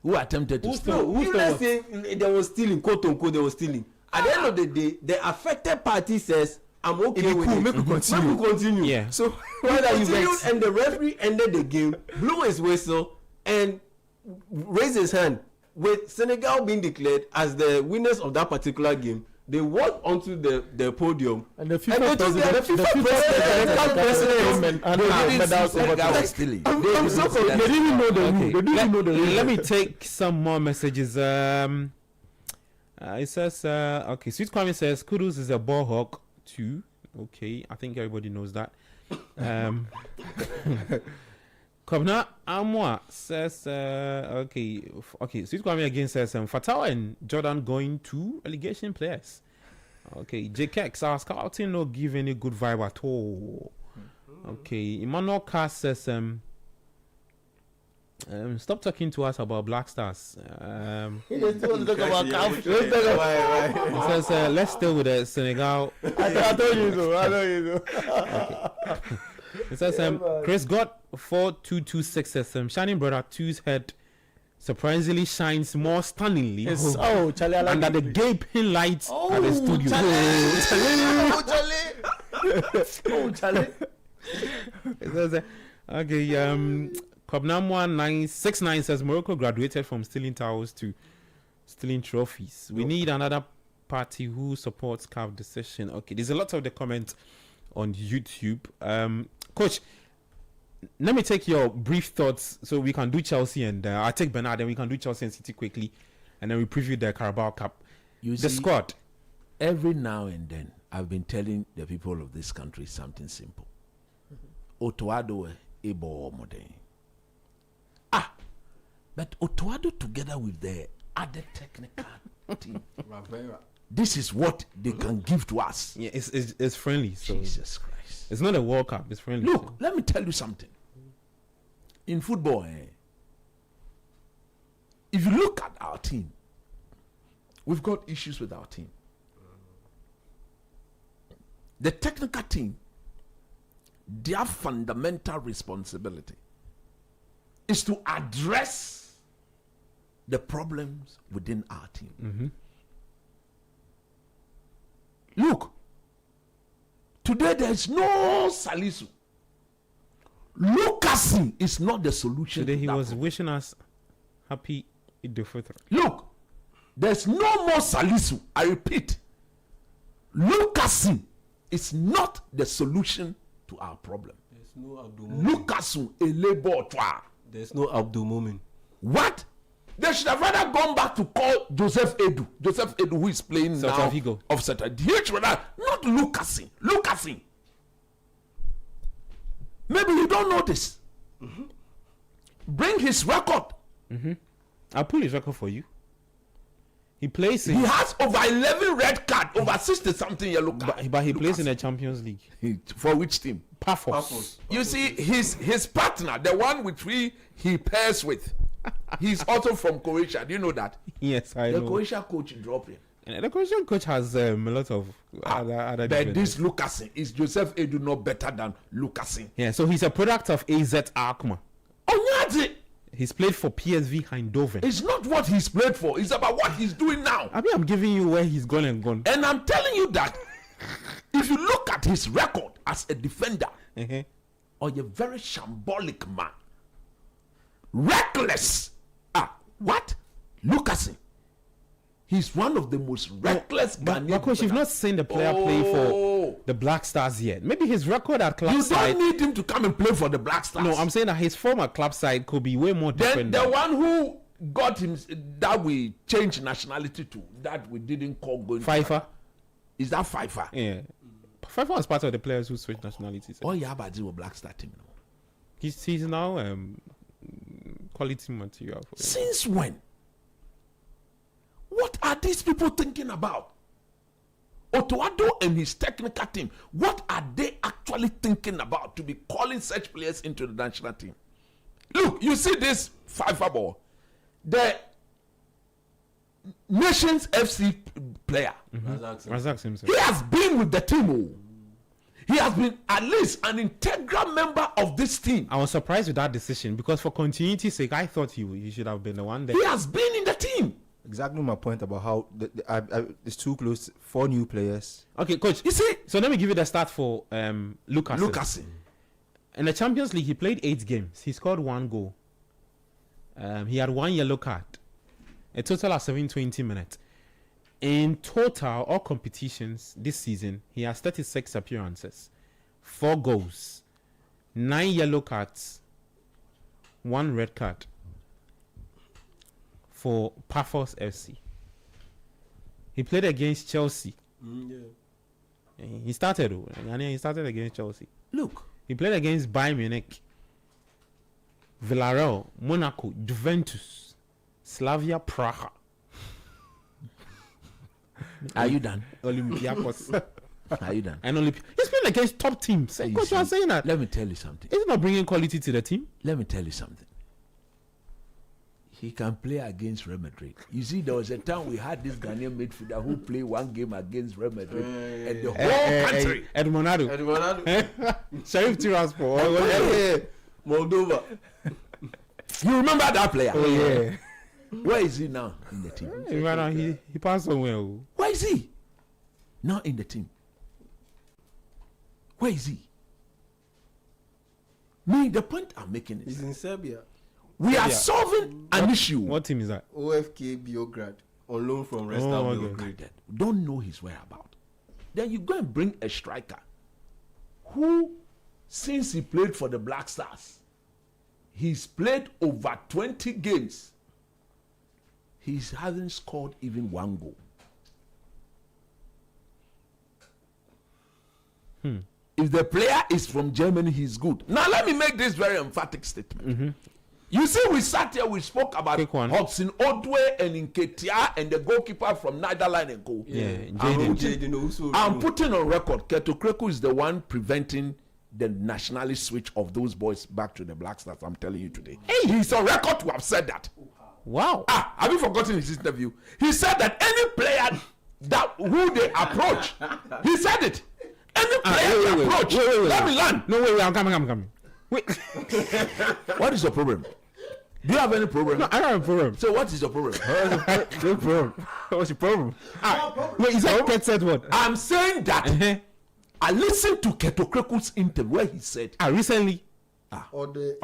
Who attempted to steal? Let's say there was stealing, quote unquote, there was stealing. At the end of the day, the affected party says, I'm okay with it. Make we continue. Yeah. So when you continued and the referee ended the game, blew his whistle, and raised his hand, with Senegal being declared as the winners of that particular game, they walked onto the podium and the FIFA president I'm so confused. They didn't know the rule. Let me take some more messages. It says, okay, Sweet Kwame says Kudus is a ball hawk too. Okay, I think everybody knows that. Kobna Amwa says, okay, Sweet Kwame again says, Fatawa and Jordan going to relegation players. Okay, JKX, our scouting not give any good vibe at all. Okay, Emmanuel Cass says, stop talking to us about Black Stars. He just want to talk about CAF. He says, let's stay with the Senegal. I told you so. Okay. It says, Chris got 4226 says, Shining Brother 2's head surprisingly shines more stunningly under the gaping lights at the studio. It says, okay, Kobnam 1969 says Morocco graduated from stealing towels to stealing trophies. We need another party who supports CAF decision. Okay, there's a lot of the comments on YouTube. Coach, let me take your brief thoughts so we can do Chelsea and I'll take Bernard, then we can do Chelsea and City quickly, and then we preview the Carabao Cup. The squad. Every now and then, I've been telling the people of this country something simple. Otoado ebo modern. But Otoado together with the other technical team. This is what they can give to us. Yeah, it's friendly. So Jesus Christ. It's not a World Cup, it's friendly. Look, let me tell you something. In football, if you look at our team, we've got issues with our team. The technical team, their fundamental responsibility is to address the problems within our team. Mm-hmm. Look, today there is no Salisu. Lucasen is not the solution. Today he was wishing us happy Eid al-Fitr. Look, there's no more Salisu. I repeat, Lucasen is not the solution to our problem. There's no Abdul Mumin. Lucasen, a labor. There's no Abdul Mumin. What? They should have rather gone back to call Joseph Edu, who is playing now of Celta Vigo. Not Lucasin. Maybe you don't know this. Bring his record. I'll pull his record for you. He plays. He has over 11 red cards, over 60-something yellow cards. But he plays in the Champions League. For which team? Pafos. You see, his partner, the one with he pairs with, he's also from Croatia. Do you know that? Yes, I know. The Croatia coach dropped him. And the Croatian coach has a lot of other. But this Lucasin, is Joseph Edu not better than Lucasin? Yeah, so he's a product of AZ Alkmaar. Oh, yeah. He's played for PSV Eindhoven. It's not what he's played for. It's about what he's doing now. I mean, I'm giving you where he's gone and gone. And I'm telling you that if you look at his record as a defender, or a very shambolic man, reckless. What? Lucasin. He's one of the most reckless Ghanaian. But coach, you've not seen the player play for the Black Stars yet. Maybe his record at club side. You don't need him to come and play for the Black Stars. No, I'm saying that his former club side could be way more different. Then the one who got him that we changed nationality to, that we didn't call going. Pfeiffer. Is that Pfeiffer? Yeah. Pfeiffer was part of the players who switched nationalities. Oh yeah, but he was Black Star team now. He's now quality material. Since when? What are these people thinking about? Otoado and his technical team, what are they actually thinking about to be calling such players into the national team? Look, you see this FIFA ball, the Nations FC player, Razak Simpson. He has been with the team. He has been at least an integral member of this team. I was surprised with that decision because for continuity's sake, I thought he should have been the one there. He has been in the team. Exactly my point about how it's too close. 4 new players. Okay, coach. You see, so let me give you the start for Lucasin. In the Champions League, he played 8 games. He scored 1 goal. He had 1 yellow card. A total of 720 minutes. In total, all competitions this season, he has 36 appearances, 4 goals, 9 yellow cards, 1 red card for Pafos FC. He played against Chelsea. He started against Chelsea. Look, he played against Bayern Munich, Villarreal, Monaco, Juventus, Slavia Praha. Are you done? Olympiacos. Are you done? And he's playing against top teams. Coach, you are saying that. Let me tell you something. Is he not bringing quality to the team? Let me tell you something. He can play against Real Madrid. You see, there was a time we had this Ghanaian midfielder who played 1 game against Real Madrid and the whole country. Edmonado. Sheriff Tiraspol. Moldova. You remember that player? Oh yeah. Where is he now in the team? He passed somewhere. Where is he now in the team? Where is he? The point I'm making is he's in Serbia. We are solving an issue. What team is that? OFK Beograd on loan from Red Star Belgrade. Don't know his whereabouts. Then you go and bring a striker who, since he played for the Black Stars, he's played over 20 games. He hasn't scored even 1 goal. If the player is from Germany, he's good. Now let me make this very emphatic statement. You see, we sat here, we spoke about Hudson Odwe and Nketia and the goalkeeper from Netherlands and Co. I'm putting on record, Keto Kreku is the one preventing the nationalist switch of those boys back to the Black Stars. I'm telling you today. He's on record to have said that. Wow. Have you forgotten his interview? He said that any player who they approach, he said it. Any player they approach, let me learn. No, wait, I'm coming. Wait. What is your problem? Do you have any problem? No, I don't have a problem. So what is your problem? No problem. What's your problem? Wait, is that Pet said what? I'm saying that I listened to Keto Kreku's interview where he said recently. Or the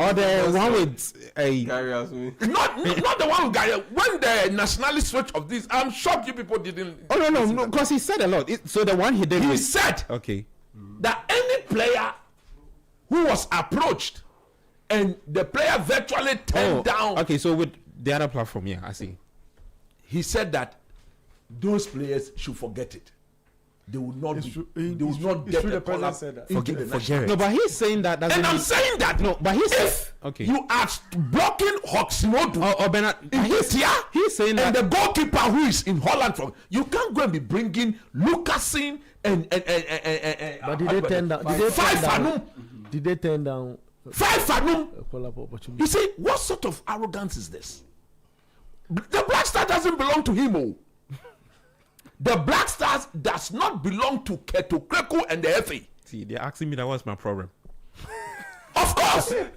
one with a Gary Asmi. Not the one with Gary. When the nationalist switch of this, I'm shocked you people didn't. Oh no, because he said a lot. So the one he did. He said that any player who was approached and the player virtually turned down. Okay, so with The other platform, yeah, I see. He said that those players should forget it. They will not get the call up. Forget. No, but he's saying that. And I'm saying that. No, but he's if okay. You are blocking Hoxinodu or Bernard. He's saying that. And the goalkeeper who is in Holland from you can't go and be bringing Lucasin and But did they turn down? Did they turn down? 5 Fanum. You see, what sort of arrogance is this? The Black Star doesn't belong to him. Oh. The Black Stars does not belong to Keto Kreko and the FA. See, they're asking me that was my problem. Of course. You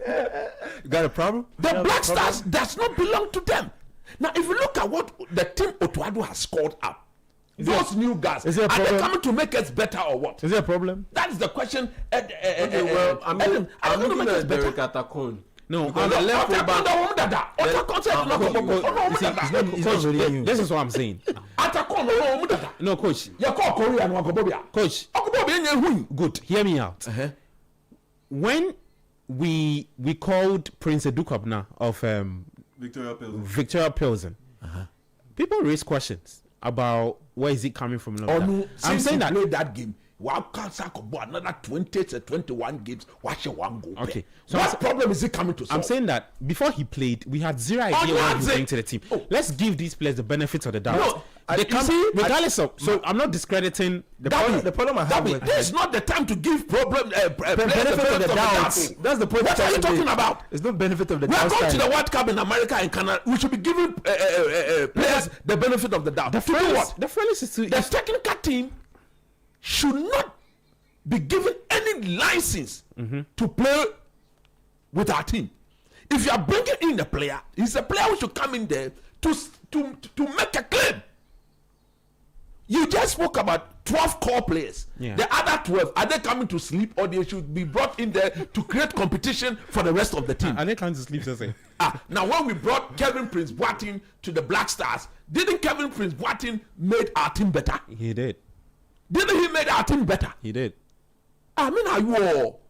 got a problem? The Black Stars does not belong to them. Now, if you look at what the team Otuado has scored up, those new guys, are they coming to make us better or what? Is there a problem? That is the question. I'm looking at Derek Atakon. No, this is what I'm saying. No, coach. Coach. Good. Hear me out. When we called Prince Edukobna of Victoria Pilsen, people raise questions about where is it coming from. I'm saying that played that game. Another 20 to 21 games. Watch one goal. Okay. So what problem is it coming to solve? I'm saying that before he played, we had zero idea what he was bringing to the team. Let's give these players the benefits of the doubt. No, they come regardless of. So I'm not discrediting the problem I have with this is not the time to give problem benefit of the doubt. That's the point. What are you talking about? It's no benefit of the doubt. We're going to time. the World Cup in America and Canada. We should be giving players the benefit of the doubt. The technical team should not be given any license to play with our team. If you are bringing in a player, he's a player who should come in there to make a claim. You just spoke about 12 core players. Yeah. The other 12, are they coming to sleep or they should be brought in there to create competition for the rest of the team? Are they coming to sleep, Sase? Now when we brought Kevin Prince Boateng to the Black Stars, didn't Kevin Prince Boateng made our team better? He did. Didn't he make our team better? He did. I mean, how you all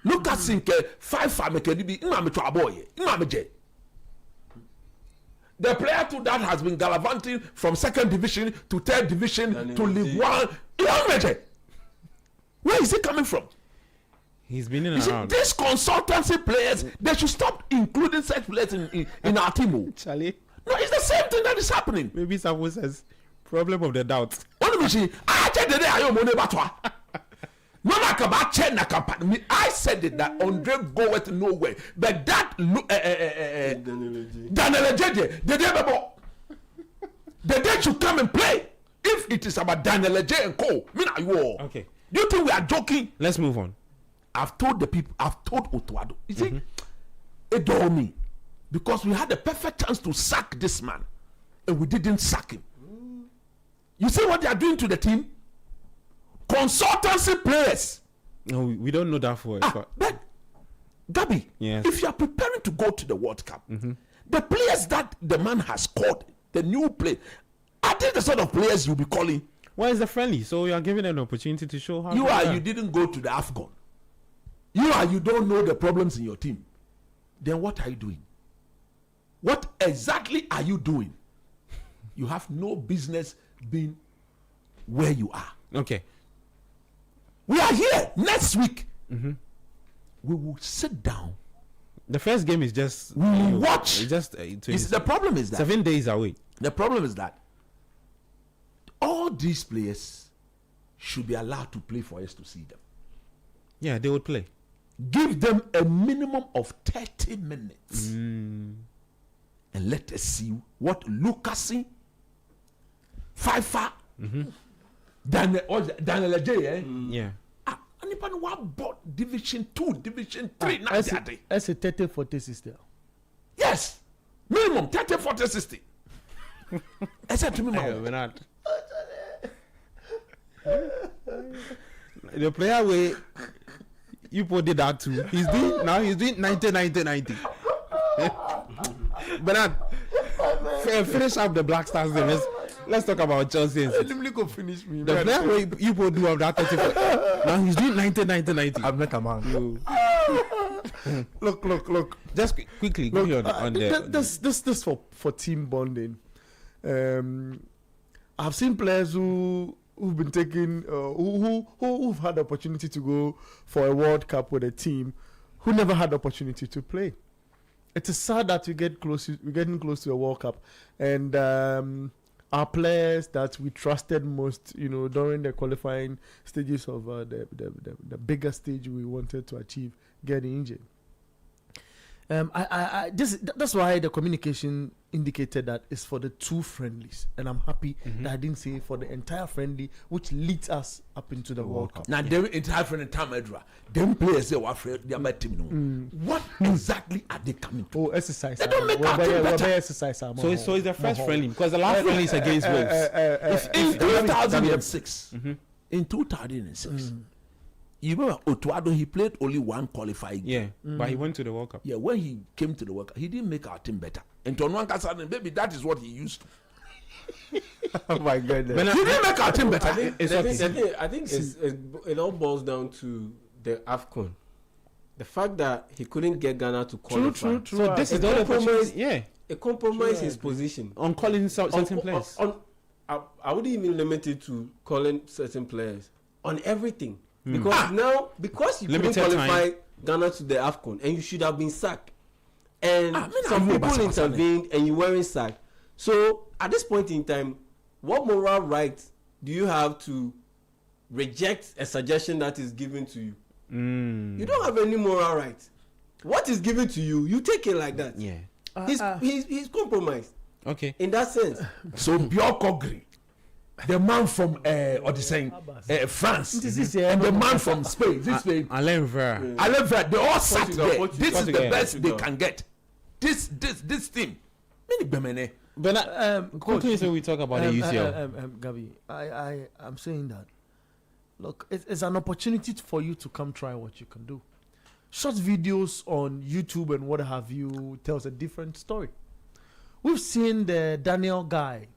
look at Sinke 5 Famekedibi, the player too that has been gallivanting from 2nd division to 3rd division to League 1. Where is he coming from? He's been in and around. These consultancy players, they should stop including such players in our team. Charlie. No, it's the same thing that is happening. Maybe someone says problem of the doubt. I said it that Andre goeth nowhere, but that Daniel Eje, the day should come and play. If it is about Daniel Eje and Co, okay. Do you think we are joking? Let's move on. I've told the people, I've told Otuado. You see, it told me because we had the perfect chance to sack this man, and we didn't sack him. You see what they are doing to the team? Consultancy players. No, we don't know that for but Gabi, yes. If you are preparing to go to the World Cup, the players that the man has called, the new play, are they the sort of players you'll be calling? Why is the friendly? So you are giving them an opportunity to show how you didn't go to the AFCON. You don't know the problems in your team. Then what are you doing? What exactly are you doing? You have no business being where you are. Okay. We are here next week. We will sit down. The first game is just we will watch. It's just the problem is that 7 days away. The problem is that all these players should be allowed to play for us to see them. Yeah, they would play. Give them a minimum of 30 minutes. And let us see what Lucasi, Fifa, Daniel Eje, yeah. Anyone who bought Division 2, Division 3, that's a 30-40 system. Yes, minimum 30-40 60. I said to me, the player where you put it that too. He's doing 90. Bernard, finish up the Black Stars game. Let's talk about Chelsea. Finish me. The player where you put do of that 30. Now he's doing 90. I'm not a man. Look. Just quickly go on there. This for team bonding. I've seen players who've been taking who've had the opportunity to go for a World Cup with a team who never had the opportunity to play. It is sad that we're getting close to a World Cup, and our players that we trusted most, during the qualifying stages of the bigger stage we wanted to achieve, getting injured. That's why the communication indicated that it's for the 2 friendlies, and I'm happy that I didn't say for the entire friendly, which leads us up into the World Cup. Now, the entire friendly time, them players they were afraid they are my team. What exactly are they coming to? Oh, exercise. They don't make our team better. Exercise. So it's the first friendly because the last friendly is against Wales. In 2006, in 2006. You remember Otuado, he played only one qualifying game. Yeah, but he went to the World Cup. Yeah, when he came to the World Cup, he didn't make our team better. And Tonwan Kasanen, maybe that is what he used to. Oh my goodness. He didn't make our team better. I think it all boils down to the AFCON. The fact that he couldn't get Ghana to qualify. True. So this is the compromise. Yeah. It compromised his position. On calling certain players. I wouldn't even limit it to calling certain players. On everything. Because you couldn't qualify Ghana to the AFCON and you should have been sacked. And some people intervened and you weren't sacked. So at this point in time, what moral right do you have to reject a suggestion that is given to you? You don't have any moral right. What is given to you, you take it like that. Yeah. He's compromised. Okay. In that sense. So Biokogri, the man from France, and the man from Spain, Alain Vera, they all sat there. This is the best they can get. This team. But quickly, so we talk about the UCL. Gabi, I'm saying that. Look, it's an opportunity for you to come try what you can do. Short videos on YouTube and what have you tells a different story. We've seen the Daniel guy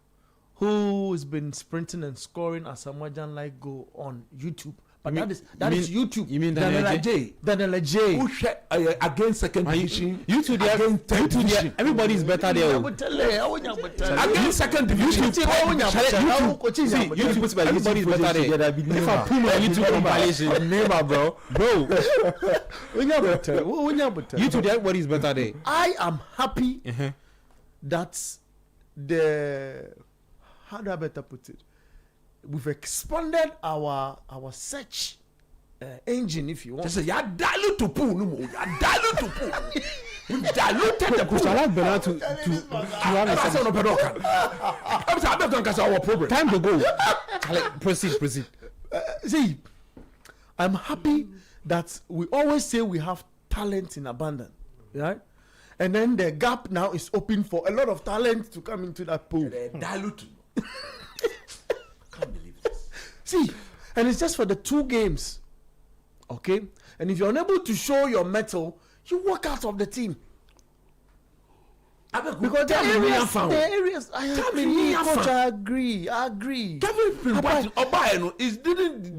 who has been sprinting and scoring a Samajan-like goal on YouTube. But that is YouTube. You mean Daniel J? Daniel J. Who against second division? YouTube, everybody is better there. Against second division. YouTube, everybody is better there. If I pull on YouTube compilation, neighbor, bro. YouTube, everybody is better there. I am happy that how do I better put it? We've expanded our search engine, if you want. So you're dilute to pool, you're dilute to pool. We've diluted the pool. I like Bernard to have a program. Time to go. Proceed. See, I'm happy that we always say we have talent in abundance, right? And then the gap now is open for a lot of talent to come into that pool. Dilute. Can't believe this. See, and it's just for the 2 games, okay? And if you're unable to show your mettle, you walk out of the team. Because the areas I agree.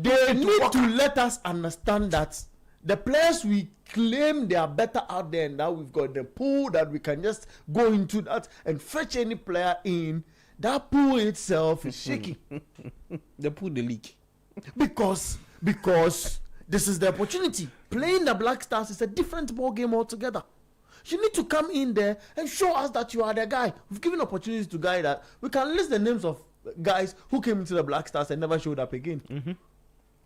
They need to let us understand that the players we claim they are better out there, and now we've got the pool that we can just go into that and fetch any player in. That pool itself is shaky. The pool, the leak. Because this is the opportunity. Playing the Black Stars is a different ball game altogether. You need to come in there and show us that you are the guy. We've given opportunities to guys that we can list the names of guys who came into the Black Stars and never showed up again.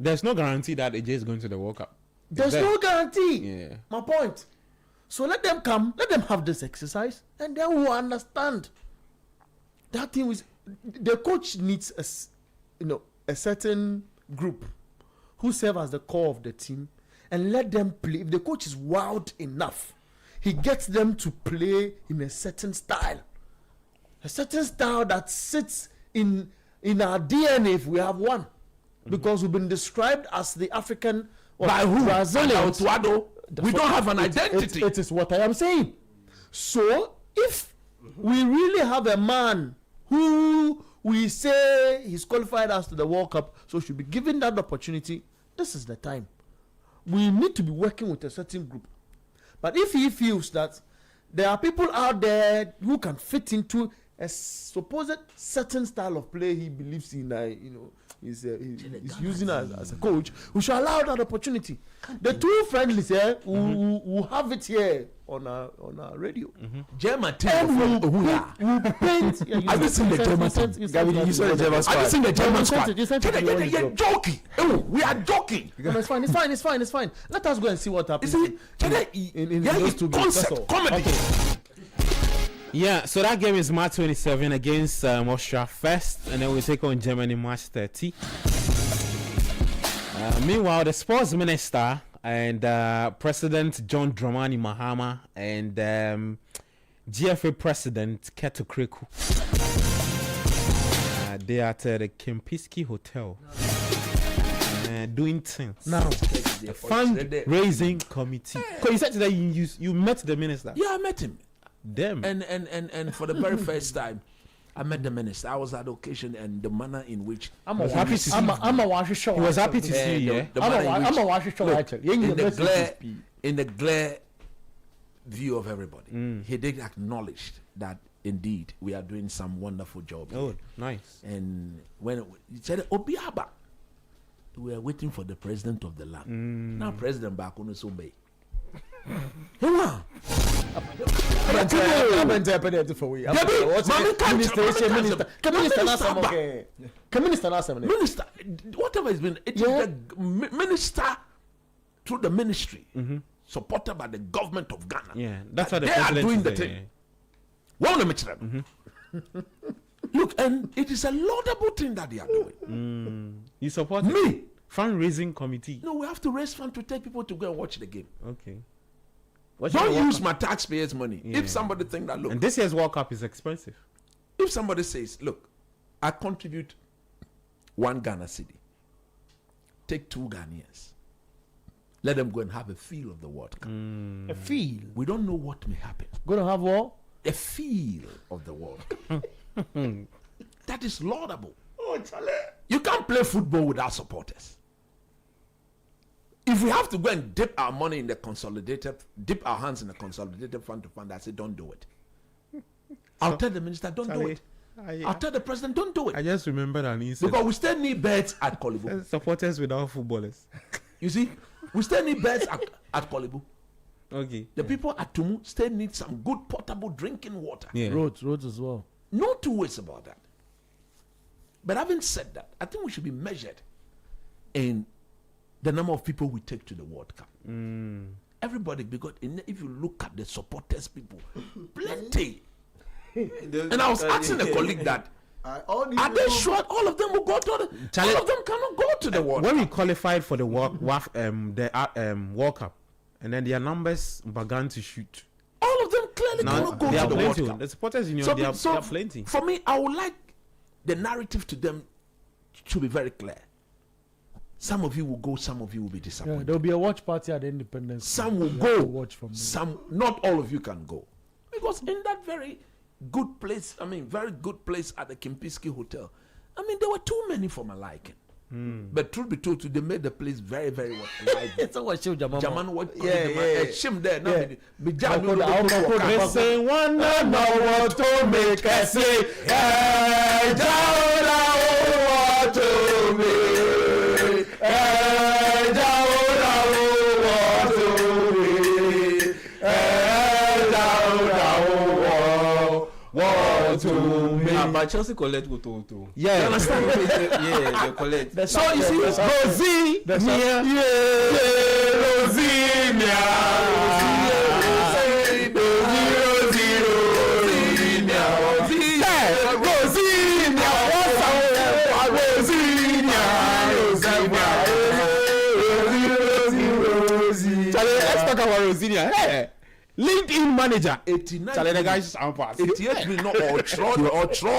There's no guarantee that AJ is going to the World Cup. There's no guarantee. Yeah. My point. So let them come, let them have this exercise, and then we'll understand. That thing is, the coach needs a certain group who serve as the core of the team, and let them play. If the coach is wild enough, he gets them to play in a certain style that sits in our DNA if we have one, because we've been described as the African by who? Brazilians. We don't have an identity. It is what I am saying. So if we really have a man who we say he's qualified us to the World Cup, so should be given that opportunity, this is the time. We need to be working with a certain group. But if he feels that there are people out there who can fit into a supposed certain style of play he believes in, he's using as a coach, we should allow that opportunity. The two friendlies here will have it here on our radio. German team. We'll paint. Have you seen the German team? You saw the German squad. Have you seen the German squad? You're joking. We are joking. No, it's fine. Let us go and see what happens. In those two games. Comedy. Yeah, so that game is March 27 against Austria first, and then we take on Germany March 30. Meanwhile, the sports minister and President John Dramani Mahama and GFA President Keto Kreku, they are at the Kempinski Hotel doing things. Now, the fundraising committee. Because you said that you met the minister. Yeah, I met him. Them and for the very first time I met the minister. I was at the occasion, and the manner in which he was happy to see you. In the glare view of everybody, he did acknowledge that indeed we are doing some wonderful job. Oh, nice. And when he said Obiaba, we are waiting for the president of the land. Now President Bakuno Sumbe. Minister, whatever has been, it is the minister through the ministry, supported by the government of Ghana. Yeah, that's what they are doing the thing. Look, and it is a laudable thing that they are doing. You support me? Fundraising committee. No, we have to raise funds to take people to go and watch the game. Okay. Don't use my taxpayers' money. Yeah. If somebody think that, look, and this year's World Cup is expensive. If somebody says, look, I contribute 1 Ghana cedi, take 2 Ghanaians, let them go and have a feel of the World Cup. A feel? We don't know what may happen. Gonna have what? A feel of the World Cup. That is laudable. Oh, Charlie. You can't play football without supporters. If we have to go and dip our money in the dip our hands in the consolidated fund to fund, I say don't do it. I'll tell the minister, don't do it. I'll tell the president, don't do it. I just remember that he said, because we still need beds at Kolibu. Supporters without footballers. You see, we still need beds at Kolibu. Okay. The people at Tumu still need some good potable drinking water. Yeah. Roads as well. No two ways about that. But having said that, I think we should be measured in the number of people we take to the World Cup. Everybody, because if you look at the supporters people, plenty. And I was asking a colleague that, are they sure all of them will go to the all of them cannot go to the World Cup? When we qualified for the World Cup, and then their numbers began to shoot. All of them clearly cannot go to the World Cup. The supporters union, they are plenty. For me, I would like the narrative to them to be very clear. Some of you will go, some of you will be disappointed. Yeah, there will be a watch party at the Independence. Some will go. Watch from some, not all of you can go. Because in that very good place at the Kempinski Hotel, there were too many for my liking. But truth be told, they made the place very, very lively. It's a watch, Jaman what? Yeah. Shim there. Now, they say one know what to make us say. What to make. But Chelsea collect go to. Yeah, you understand? Yeah, they collect. So you see, Rosie, let's talk about Rosinia. Hey. LinkedIn manager 89. Charlie, the guys are pass. 88 will not or problem. So in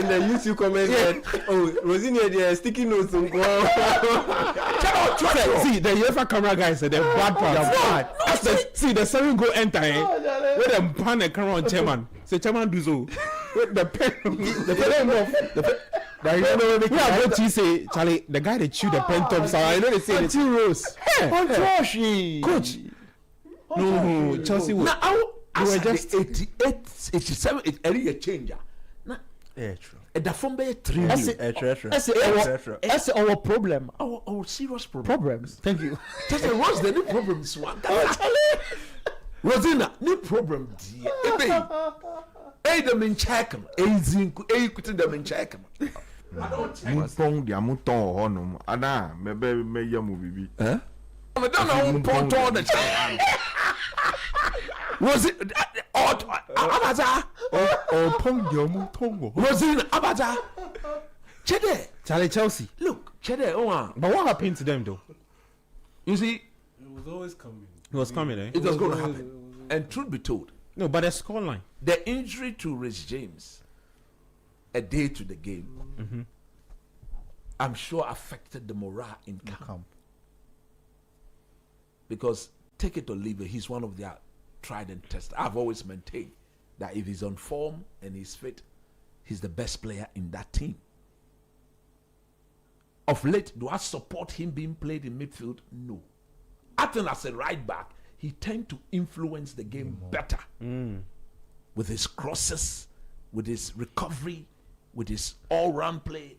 the YouTube comment, Rosinia, they are sticky notes. See, the UEFA camera guys said they're bad parts. See, the 7 go enter with them pan the camera on chairman. Say chairman do so. With the pen off. That you know what you say, Charlie, the guy that chew the pen tops out. I know they say it. Rose. Coach. No, Chelsea was. Now, were just 88, 87, a changer. Yeah, true. And the phone be 3 That's our problem. Our serious problem. Problems. Thank you. Just what's the new problems one? Rosina, new problem. Hey, them in check. Hey, putting them in check. Mumpong dia muton honum. Ana me yamu bibi. I don't know who put all the time. Was it Abaza? Oh, pong dia mutongo. Rosina Abaza. Chede. Charlie Chelsea. Look, Chede. But what happened to them though? You see, it was always coming. It was coming, eh? It was going to happen. And truth be told, no, but the scoreline. The injury to Rich James, a day to the game, I'm sure affected the morale in camp. Because take it or leave it, he's one of their tried and tested. I've always maintained that if he's on form and he's fit, he's the best player in that team. Of late, do I support him being played in midfield? No. I think as a right back, he tend to influence the game better with his crosses, with his recovery, with his all-round play.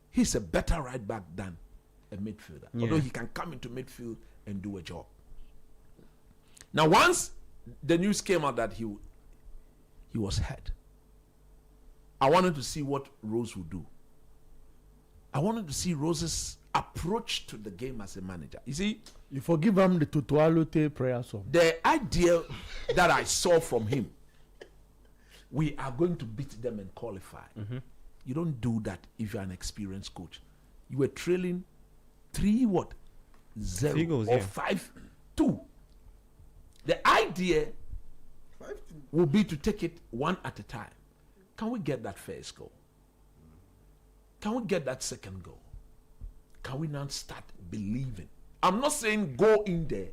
He's a better right back than a midfielder, although he can come into midfield and do a job. Now, once the news came out that he was hurt, I wanted to see what Rose would do. I wanted to see Rose's approach to the game as a manager. You see, you forgive him the Tutualute prayer song. The idea that I saw from him, we are going to beat them and qualify. You don't do that if you're an experienced coach. You were trailing 3-0 goals, or 5-2. The idea will be to take it one at a time. Can we get that first goal? Can we get that second goal? Can we now start believing? I'm not saying go in there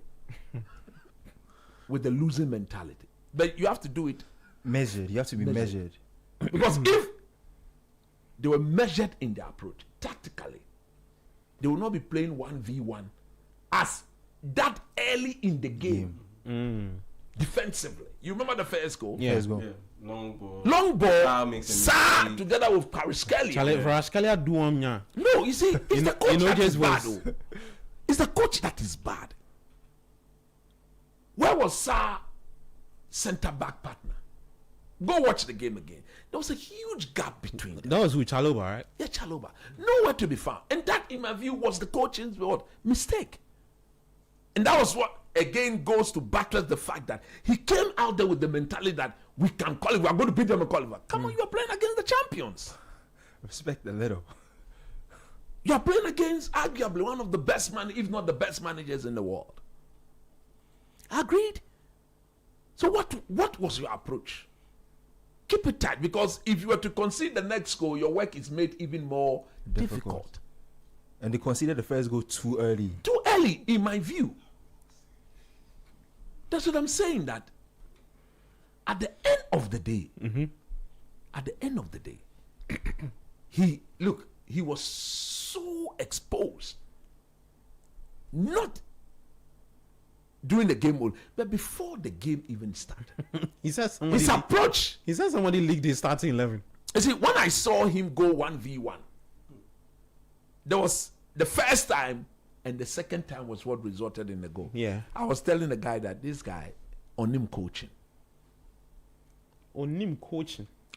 with the losing mentality, but you have to do it measured. You have to be measured. Because if they were measured in their approach, tactically, they will not be playing 1v1 as that early in the game. Defensively. You remember the first goal? First goal. Yeah. Long ball. Sa together with Kvaratskhelia. Kvaratskhelia do on ya. No, you see, it's the coach that is bad. It's the coach that is bad. Where was Sa centre back partner? Go watch the game again. There was a huge gap between them. That was with Chaloba, right? Yeah, Chaloba. Nowhere to be found. And that, in my view, was the coach's mistake. And that was what, again, goes to buttress the fact that he came out there with the mentality that we can qualify. We are going to beat them and qualify. Come on, you are playing against the champions. Respect a little. You are playing against arguably one of the best if not the best managers in the world. Agreed. So what was your approach? Keep it tight, because if you were to concede the next goal, your work is made even more difficult. And they conceded the first goal too early. Too early, in my view. That's what I'm saying, that at the end of the day, he was so exposed. Not during the game, but before the game even started. His approach. He said somebody leaked his starting 11. You see, when I saw him go 1v1, there was the first time and the second time was what resulted in the goal. Yeah. I was telling the guy that this guy, on him coaching.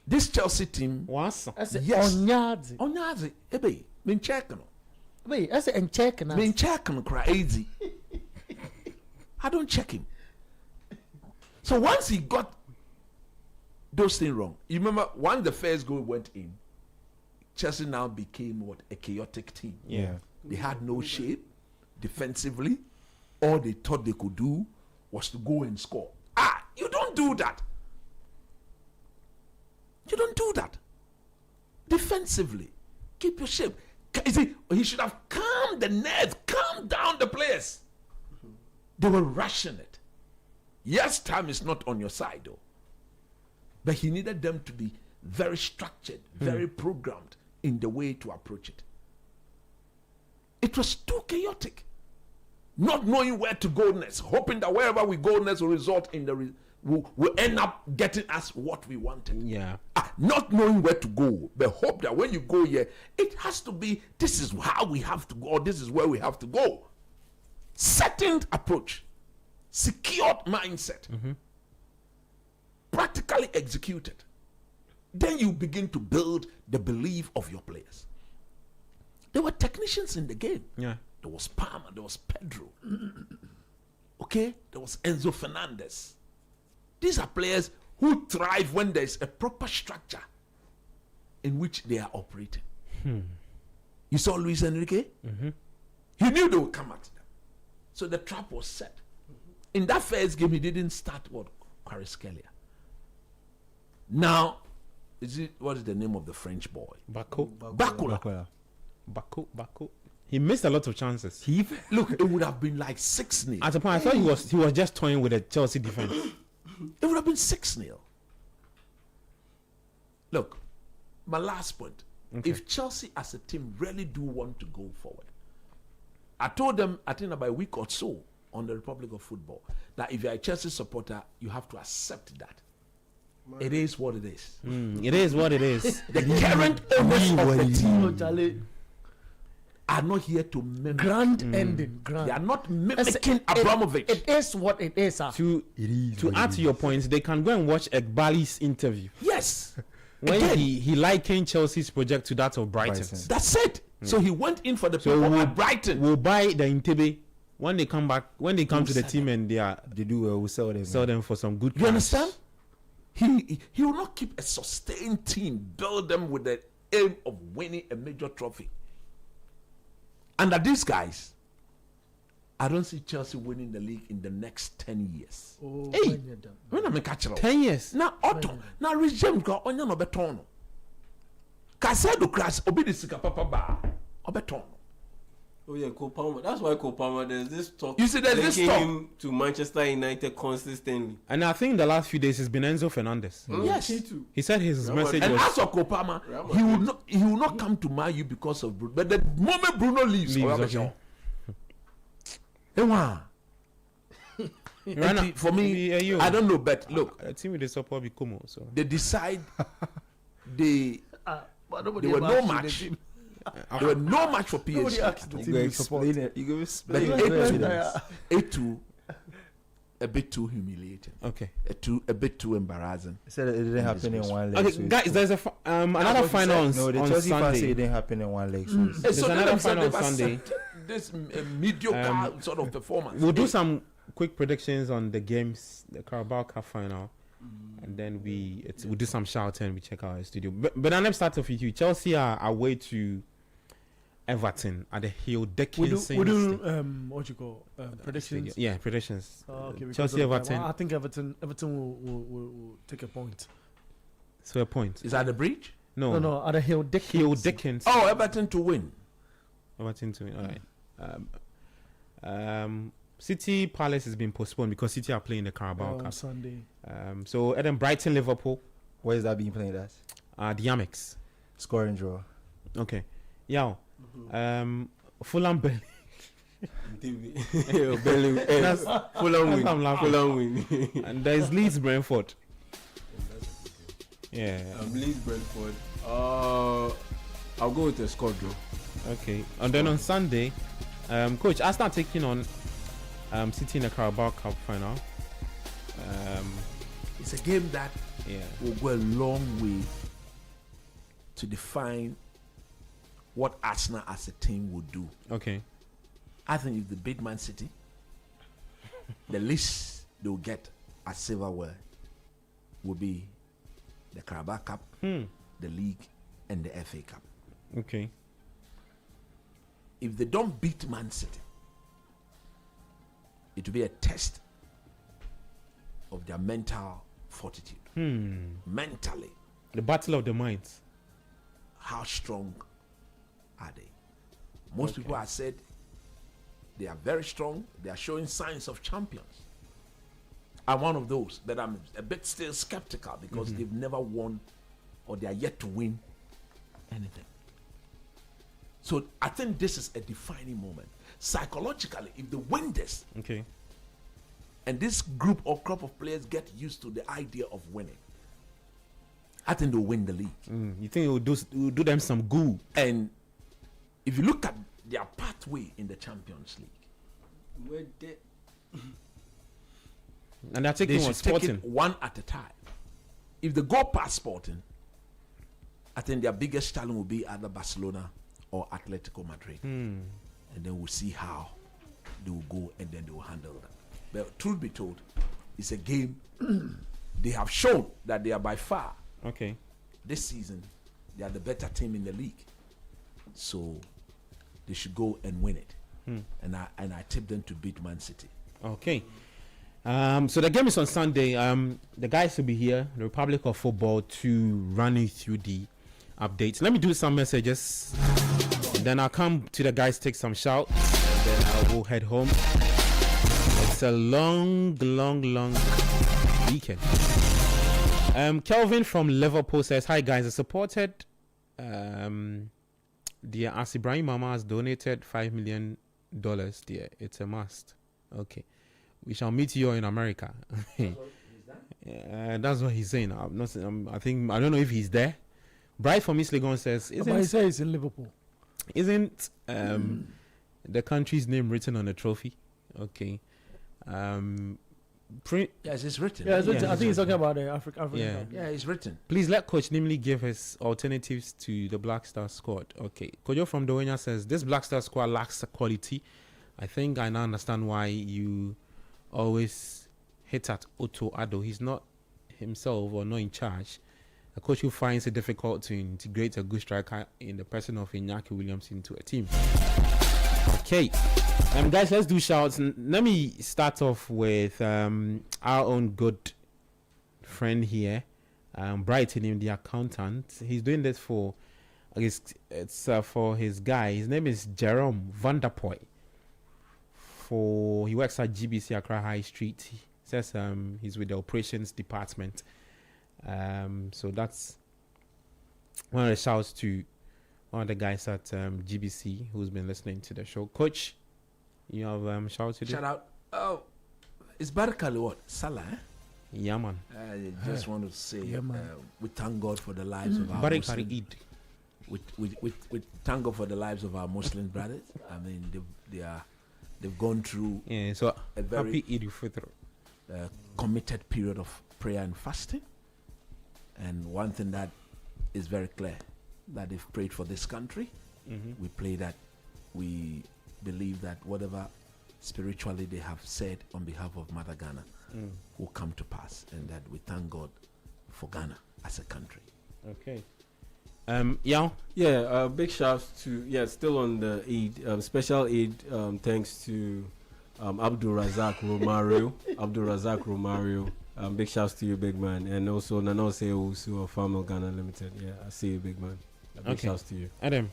This Chelsea team. Yes. Onyazi. Ebe, been checking. Wait, I said, checking. Been checking crazy. I don't check him. So once he got those things wrong, you remember once the first goal went in, Chelsea now became a chaotic team. Yeah. They had no shape defensively. All they thought they could do was to go and score. You don't do that. You don't do that. Defensively, keep your shape. You see, he should have calmed the nerves, calmed down the players. They were rushing it. Yes, time is not on your side though. But he needed them to be very structured, very programmed in the way to approach it. It was too chaotic. Not knowing where to go next, hoping that wherever we go next will result in will end up getting us what we wanted. Yeah. Not knowing where to go, but hope that when you go here, it has to be, this is how we have to go, or this is where we have to go. Certain approach, secured mindset, practically executed. Then you begin to build the belief of your players. There were technicians in the game. Yeah. There was Palmer, there was Pedro. Okay? There was Enzo Fernandez. These are players who thrive when there's a proper structure in which they are operating. You saw Luis Enrique? He knew they would come at them. So the trap was set. In that first game, he didn't start Kvaratskhelia. Now, what is the name of the French boy? Bakula. Baku. He missed a lot of chances. Look, it would have been like 6-0. At the point, I thought he was just toying with the Chelsea defense. It would have been 6-0. Look, my last point. Okay. If Chelsea as a team really do want to go forward, I told them, I think about a week or so on the Republic of Football, that if you're a Chelsea supporter, you have to accept that. It is what it is. It is what it is. The current owners of the team are not here to mimic. Grand ending. They are not mimicking Abramovich. It is what it is. To add to your points, they can go and watch Egbali's interview. Yes. When Again, he likened Chelsea's project to that of Brighton. That's it. So he went in for the people at Brighton. We'll buy the Intebe when they come back. When they come to the team and they do well, we'll sell them for some good. You understand? He will not keep a sustained team, build them with the aim of winning a major trophy. Under these guys, I don't see Chelsea winning the league in the next 10 years. Hey, when I'm a catcher, 10 years. Now, Otto, now regime go on your beton. Casedo crash, obi the sika papa ba, obeton. Oh yeah, Cole Palmer. That's why Cole Palmer. There's this talk. You see, there's this linking talk him to Manchester United consistently. And I think the last few days it's been Enzo Fernandez. Yes, he said his message and was. And as for Cole Palmer, he will not come to Man U because of Bruno. But the moment Bruno leaves okay. For me, I don't know, but look, a team with the support Bikomo, so they decide they were no match. There were no match for PSG. You explain it. You explain it. 8-2, a bit too humiliating. Okay. A bit too embarrassing. He said it didn't happen in one leg. Okay, guys, there's another final on Sunday. No, the Chelsea fans say it didn't happen in one leg. There's another final on Sunday. This mediocre sort of performance. We'll do some quick predictions on the games, the Carabao Cup final. And then we'll do some shout and we check out our studio. But let's start off with you. Chelsea are away to Everton at the Hill Dickinson. We do what you call predictions. Yeah, predictions. Okay, Chelsea Everton. I think Everton will take a point. So a point. Is that the breach? No. At the Hill Dickinson. Hill Dickinson. Oh, Everton to win. Everton to win. All right. City Palace has been postponed because City are playing the Carabao Cup on Sunday. So then Brighton Liverpool. Where is that being played at? The Amex. Score and draw. Okay. Yeah. Fulham Burnley. Fulham win. And there's Leeds Brentford. Yeah. Leeds Brentford. I'll go with the score draw. Okay. And then on Sunday, Coach, Arsenal taking on City in the Carabao Cup final. It's a game that will go a long way to define what Arsenal as a team would do. Okay. I think if they beat Man City, the least they will get as silverware will be the Carabao Cup, the league, and the FA Cup. Okay. If they don't beat Man City, it will be a test of their mental fortitude. Mentally. The battle of the minds. How strong are they? Most people have said they are very strong. They are showing signs of champions. I'm one of those, but I'm a bit still skeptical because they've never won or they are yet to win anything. So I think this is a defining moment. Psychologically, if they win this, okay, and this group or crop of players get used to the idea of winning, I think they'll win the league. You think it will do them some good? And if you look at their pathway in the Champions League, where they and they're taking should take Sporting it one at a time. If they go past Sporting, I think their biggest challenge will be either Barcelona or Atletico Madrid. And then we'll see how they will go, and then they will handle that. But truth be told, it's a game. They have shown that they are by far, this season, they are the better team in the league. So they should go and win it. And I tip them to beat Man City. Okay. So the game is on Sunday. The guys will be here, the Republic of Football, to run you through the updates. Let me do some messages. Then I'll come to the guys, take some shouts. Then I will head home. It's a long weekend. Kelvin from Liverpool says, "Hi guys, I supported dear As Ibrahim Mama has donated $5 million, dear. It's a must. Okay. We shall meet you in America." That's what he's saying. I don't know if he's there. Bright from East Legon says, but he says he's in Liverpool. Isn't the country's name written on the trophy? Okay. Yes, it's written. Yeah, it's written. I think he's talking about the African Cup. Yeah, it's written. Please let Coach Nimley give his alternatives to the Black Star squad. Okay. Kojo from Dowenya says, "This Black Star squad lacks quality. I think I now understand why you always hit at Otto Addo. He's not himself or not in charge. A coach who finds it difficult to integrate a good striker in the person of Iñaki Williams into a team." Okay. Guys, let's do shouts. Let me start off with our own good friend here, Brighton, him, the accountant. He's doing this for, I guess it's for his guy. His name is Jerome Vanderpoy. He works at GBC Accra High Street. He says he's with the operations department. So that's one of the shouts to one of the guys at GBC who's been listening to the show. Coach, you have shouts to do? Shout out. Oh, it's Barakali what? Salah, eh? Yeah, man. I just want to say we thank God for the lives of our Muslim. We thank God for the lives of our Muslim brothers. I mean, they've gone through so a very happy Eid al-Fitr. Committed period of prayer and fasting. And one thing that is very clear, that they've prayed for this country. We pray that we believe that whatever spiritually they have said on behalf of Mother Ghana will come to pass, and that we thank God for Ghana as a country. Okay. Big shouts to still on the Eid, special Eid, thanks to Abdul Razak Romario. Big shouts to you, big man, and also Nanose Owusu of Farmer Ghana Limited. Yeah, I see you, big man. Big shouts to you, Adam.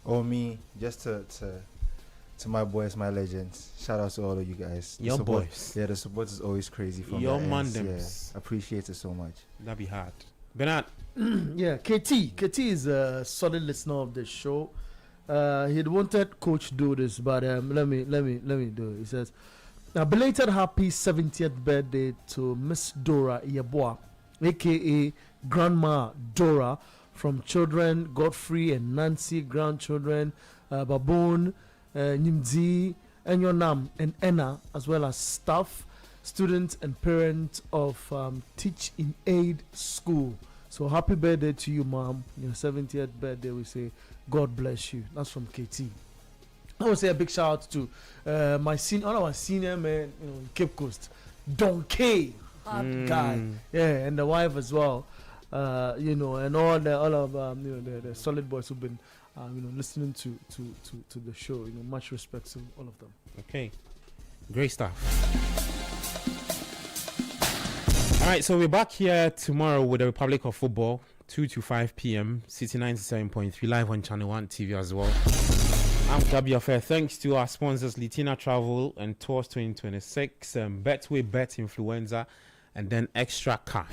Me, just to my boys, my legends. Shout out to all of you guys. Your boys. Yeah, the support is always crazy from your man. Yeah, appreciate it so much. That'd be hard. Bernard. Yeah, KT is a solid listener of the show. He'd wanted Coach do this, but let me do it. He says, "A belated happy 70th birthday to Miss Dora Yeboah, aka Grandma Dora, from children Godfrey and Nancy, grandchildren Baboon, Nimzi, Enyonam, and Enna, as well as staff, students, and parents of Teach in Aid School. So happy birthday to you, Mom. Your 70th birthday. We say God bless you." That's from KT. I want to say a big shout out to one of our senior men, in Cape Coast, Don K, hard guy, and the wife as well, and all of the solid boys who've been, listening to the show. Much respect to all of them. Okay, great stuff. All right, so we're back here tomorrow with the Republic of Football, 2 to 5 p.m. City 97.3 live on Channel 1 TV as well. I'm W Affair. Thanks to our sponsors, Litina Travel and Tours 2026, Betway Bet Influenza, and then Extra Cash.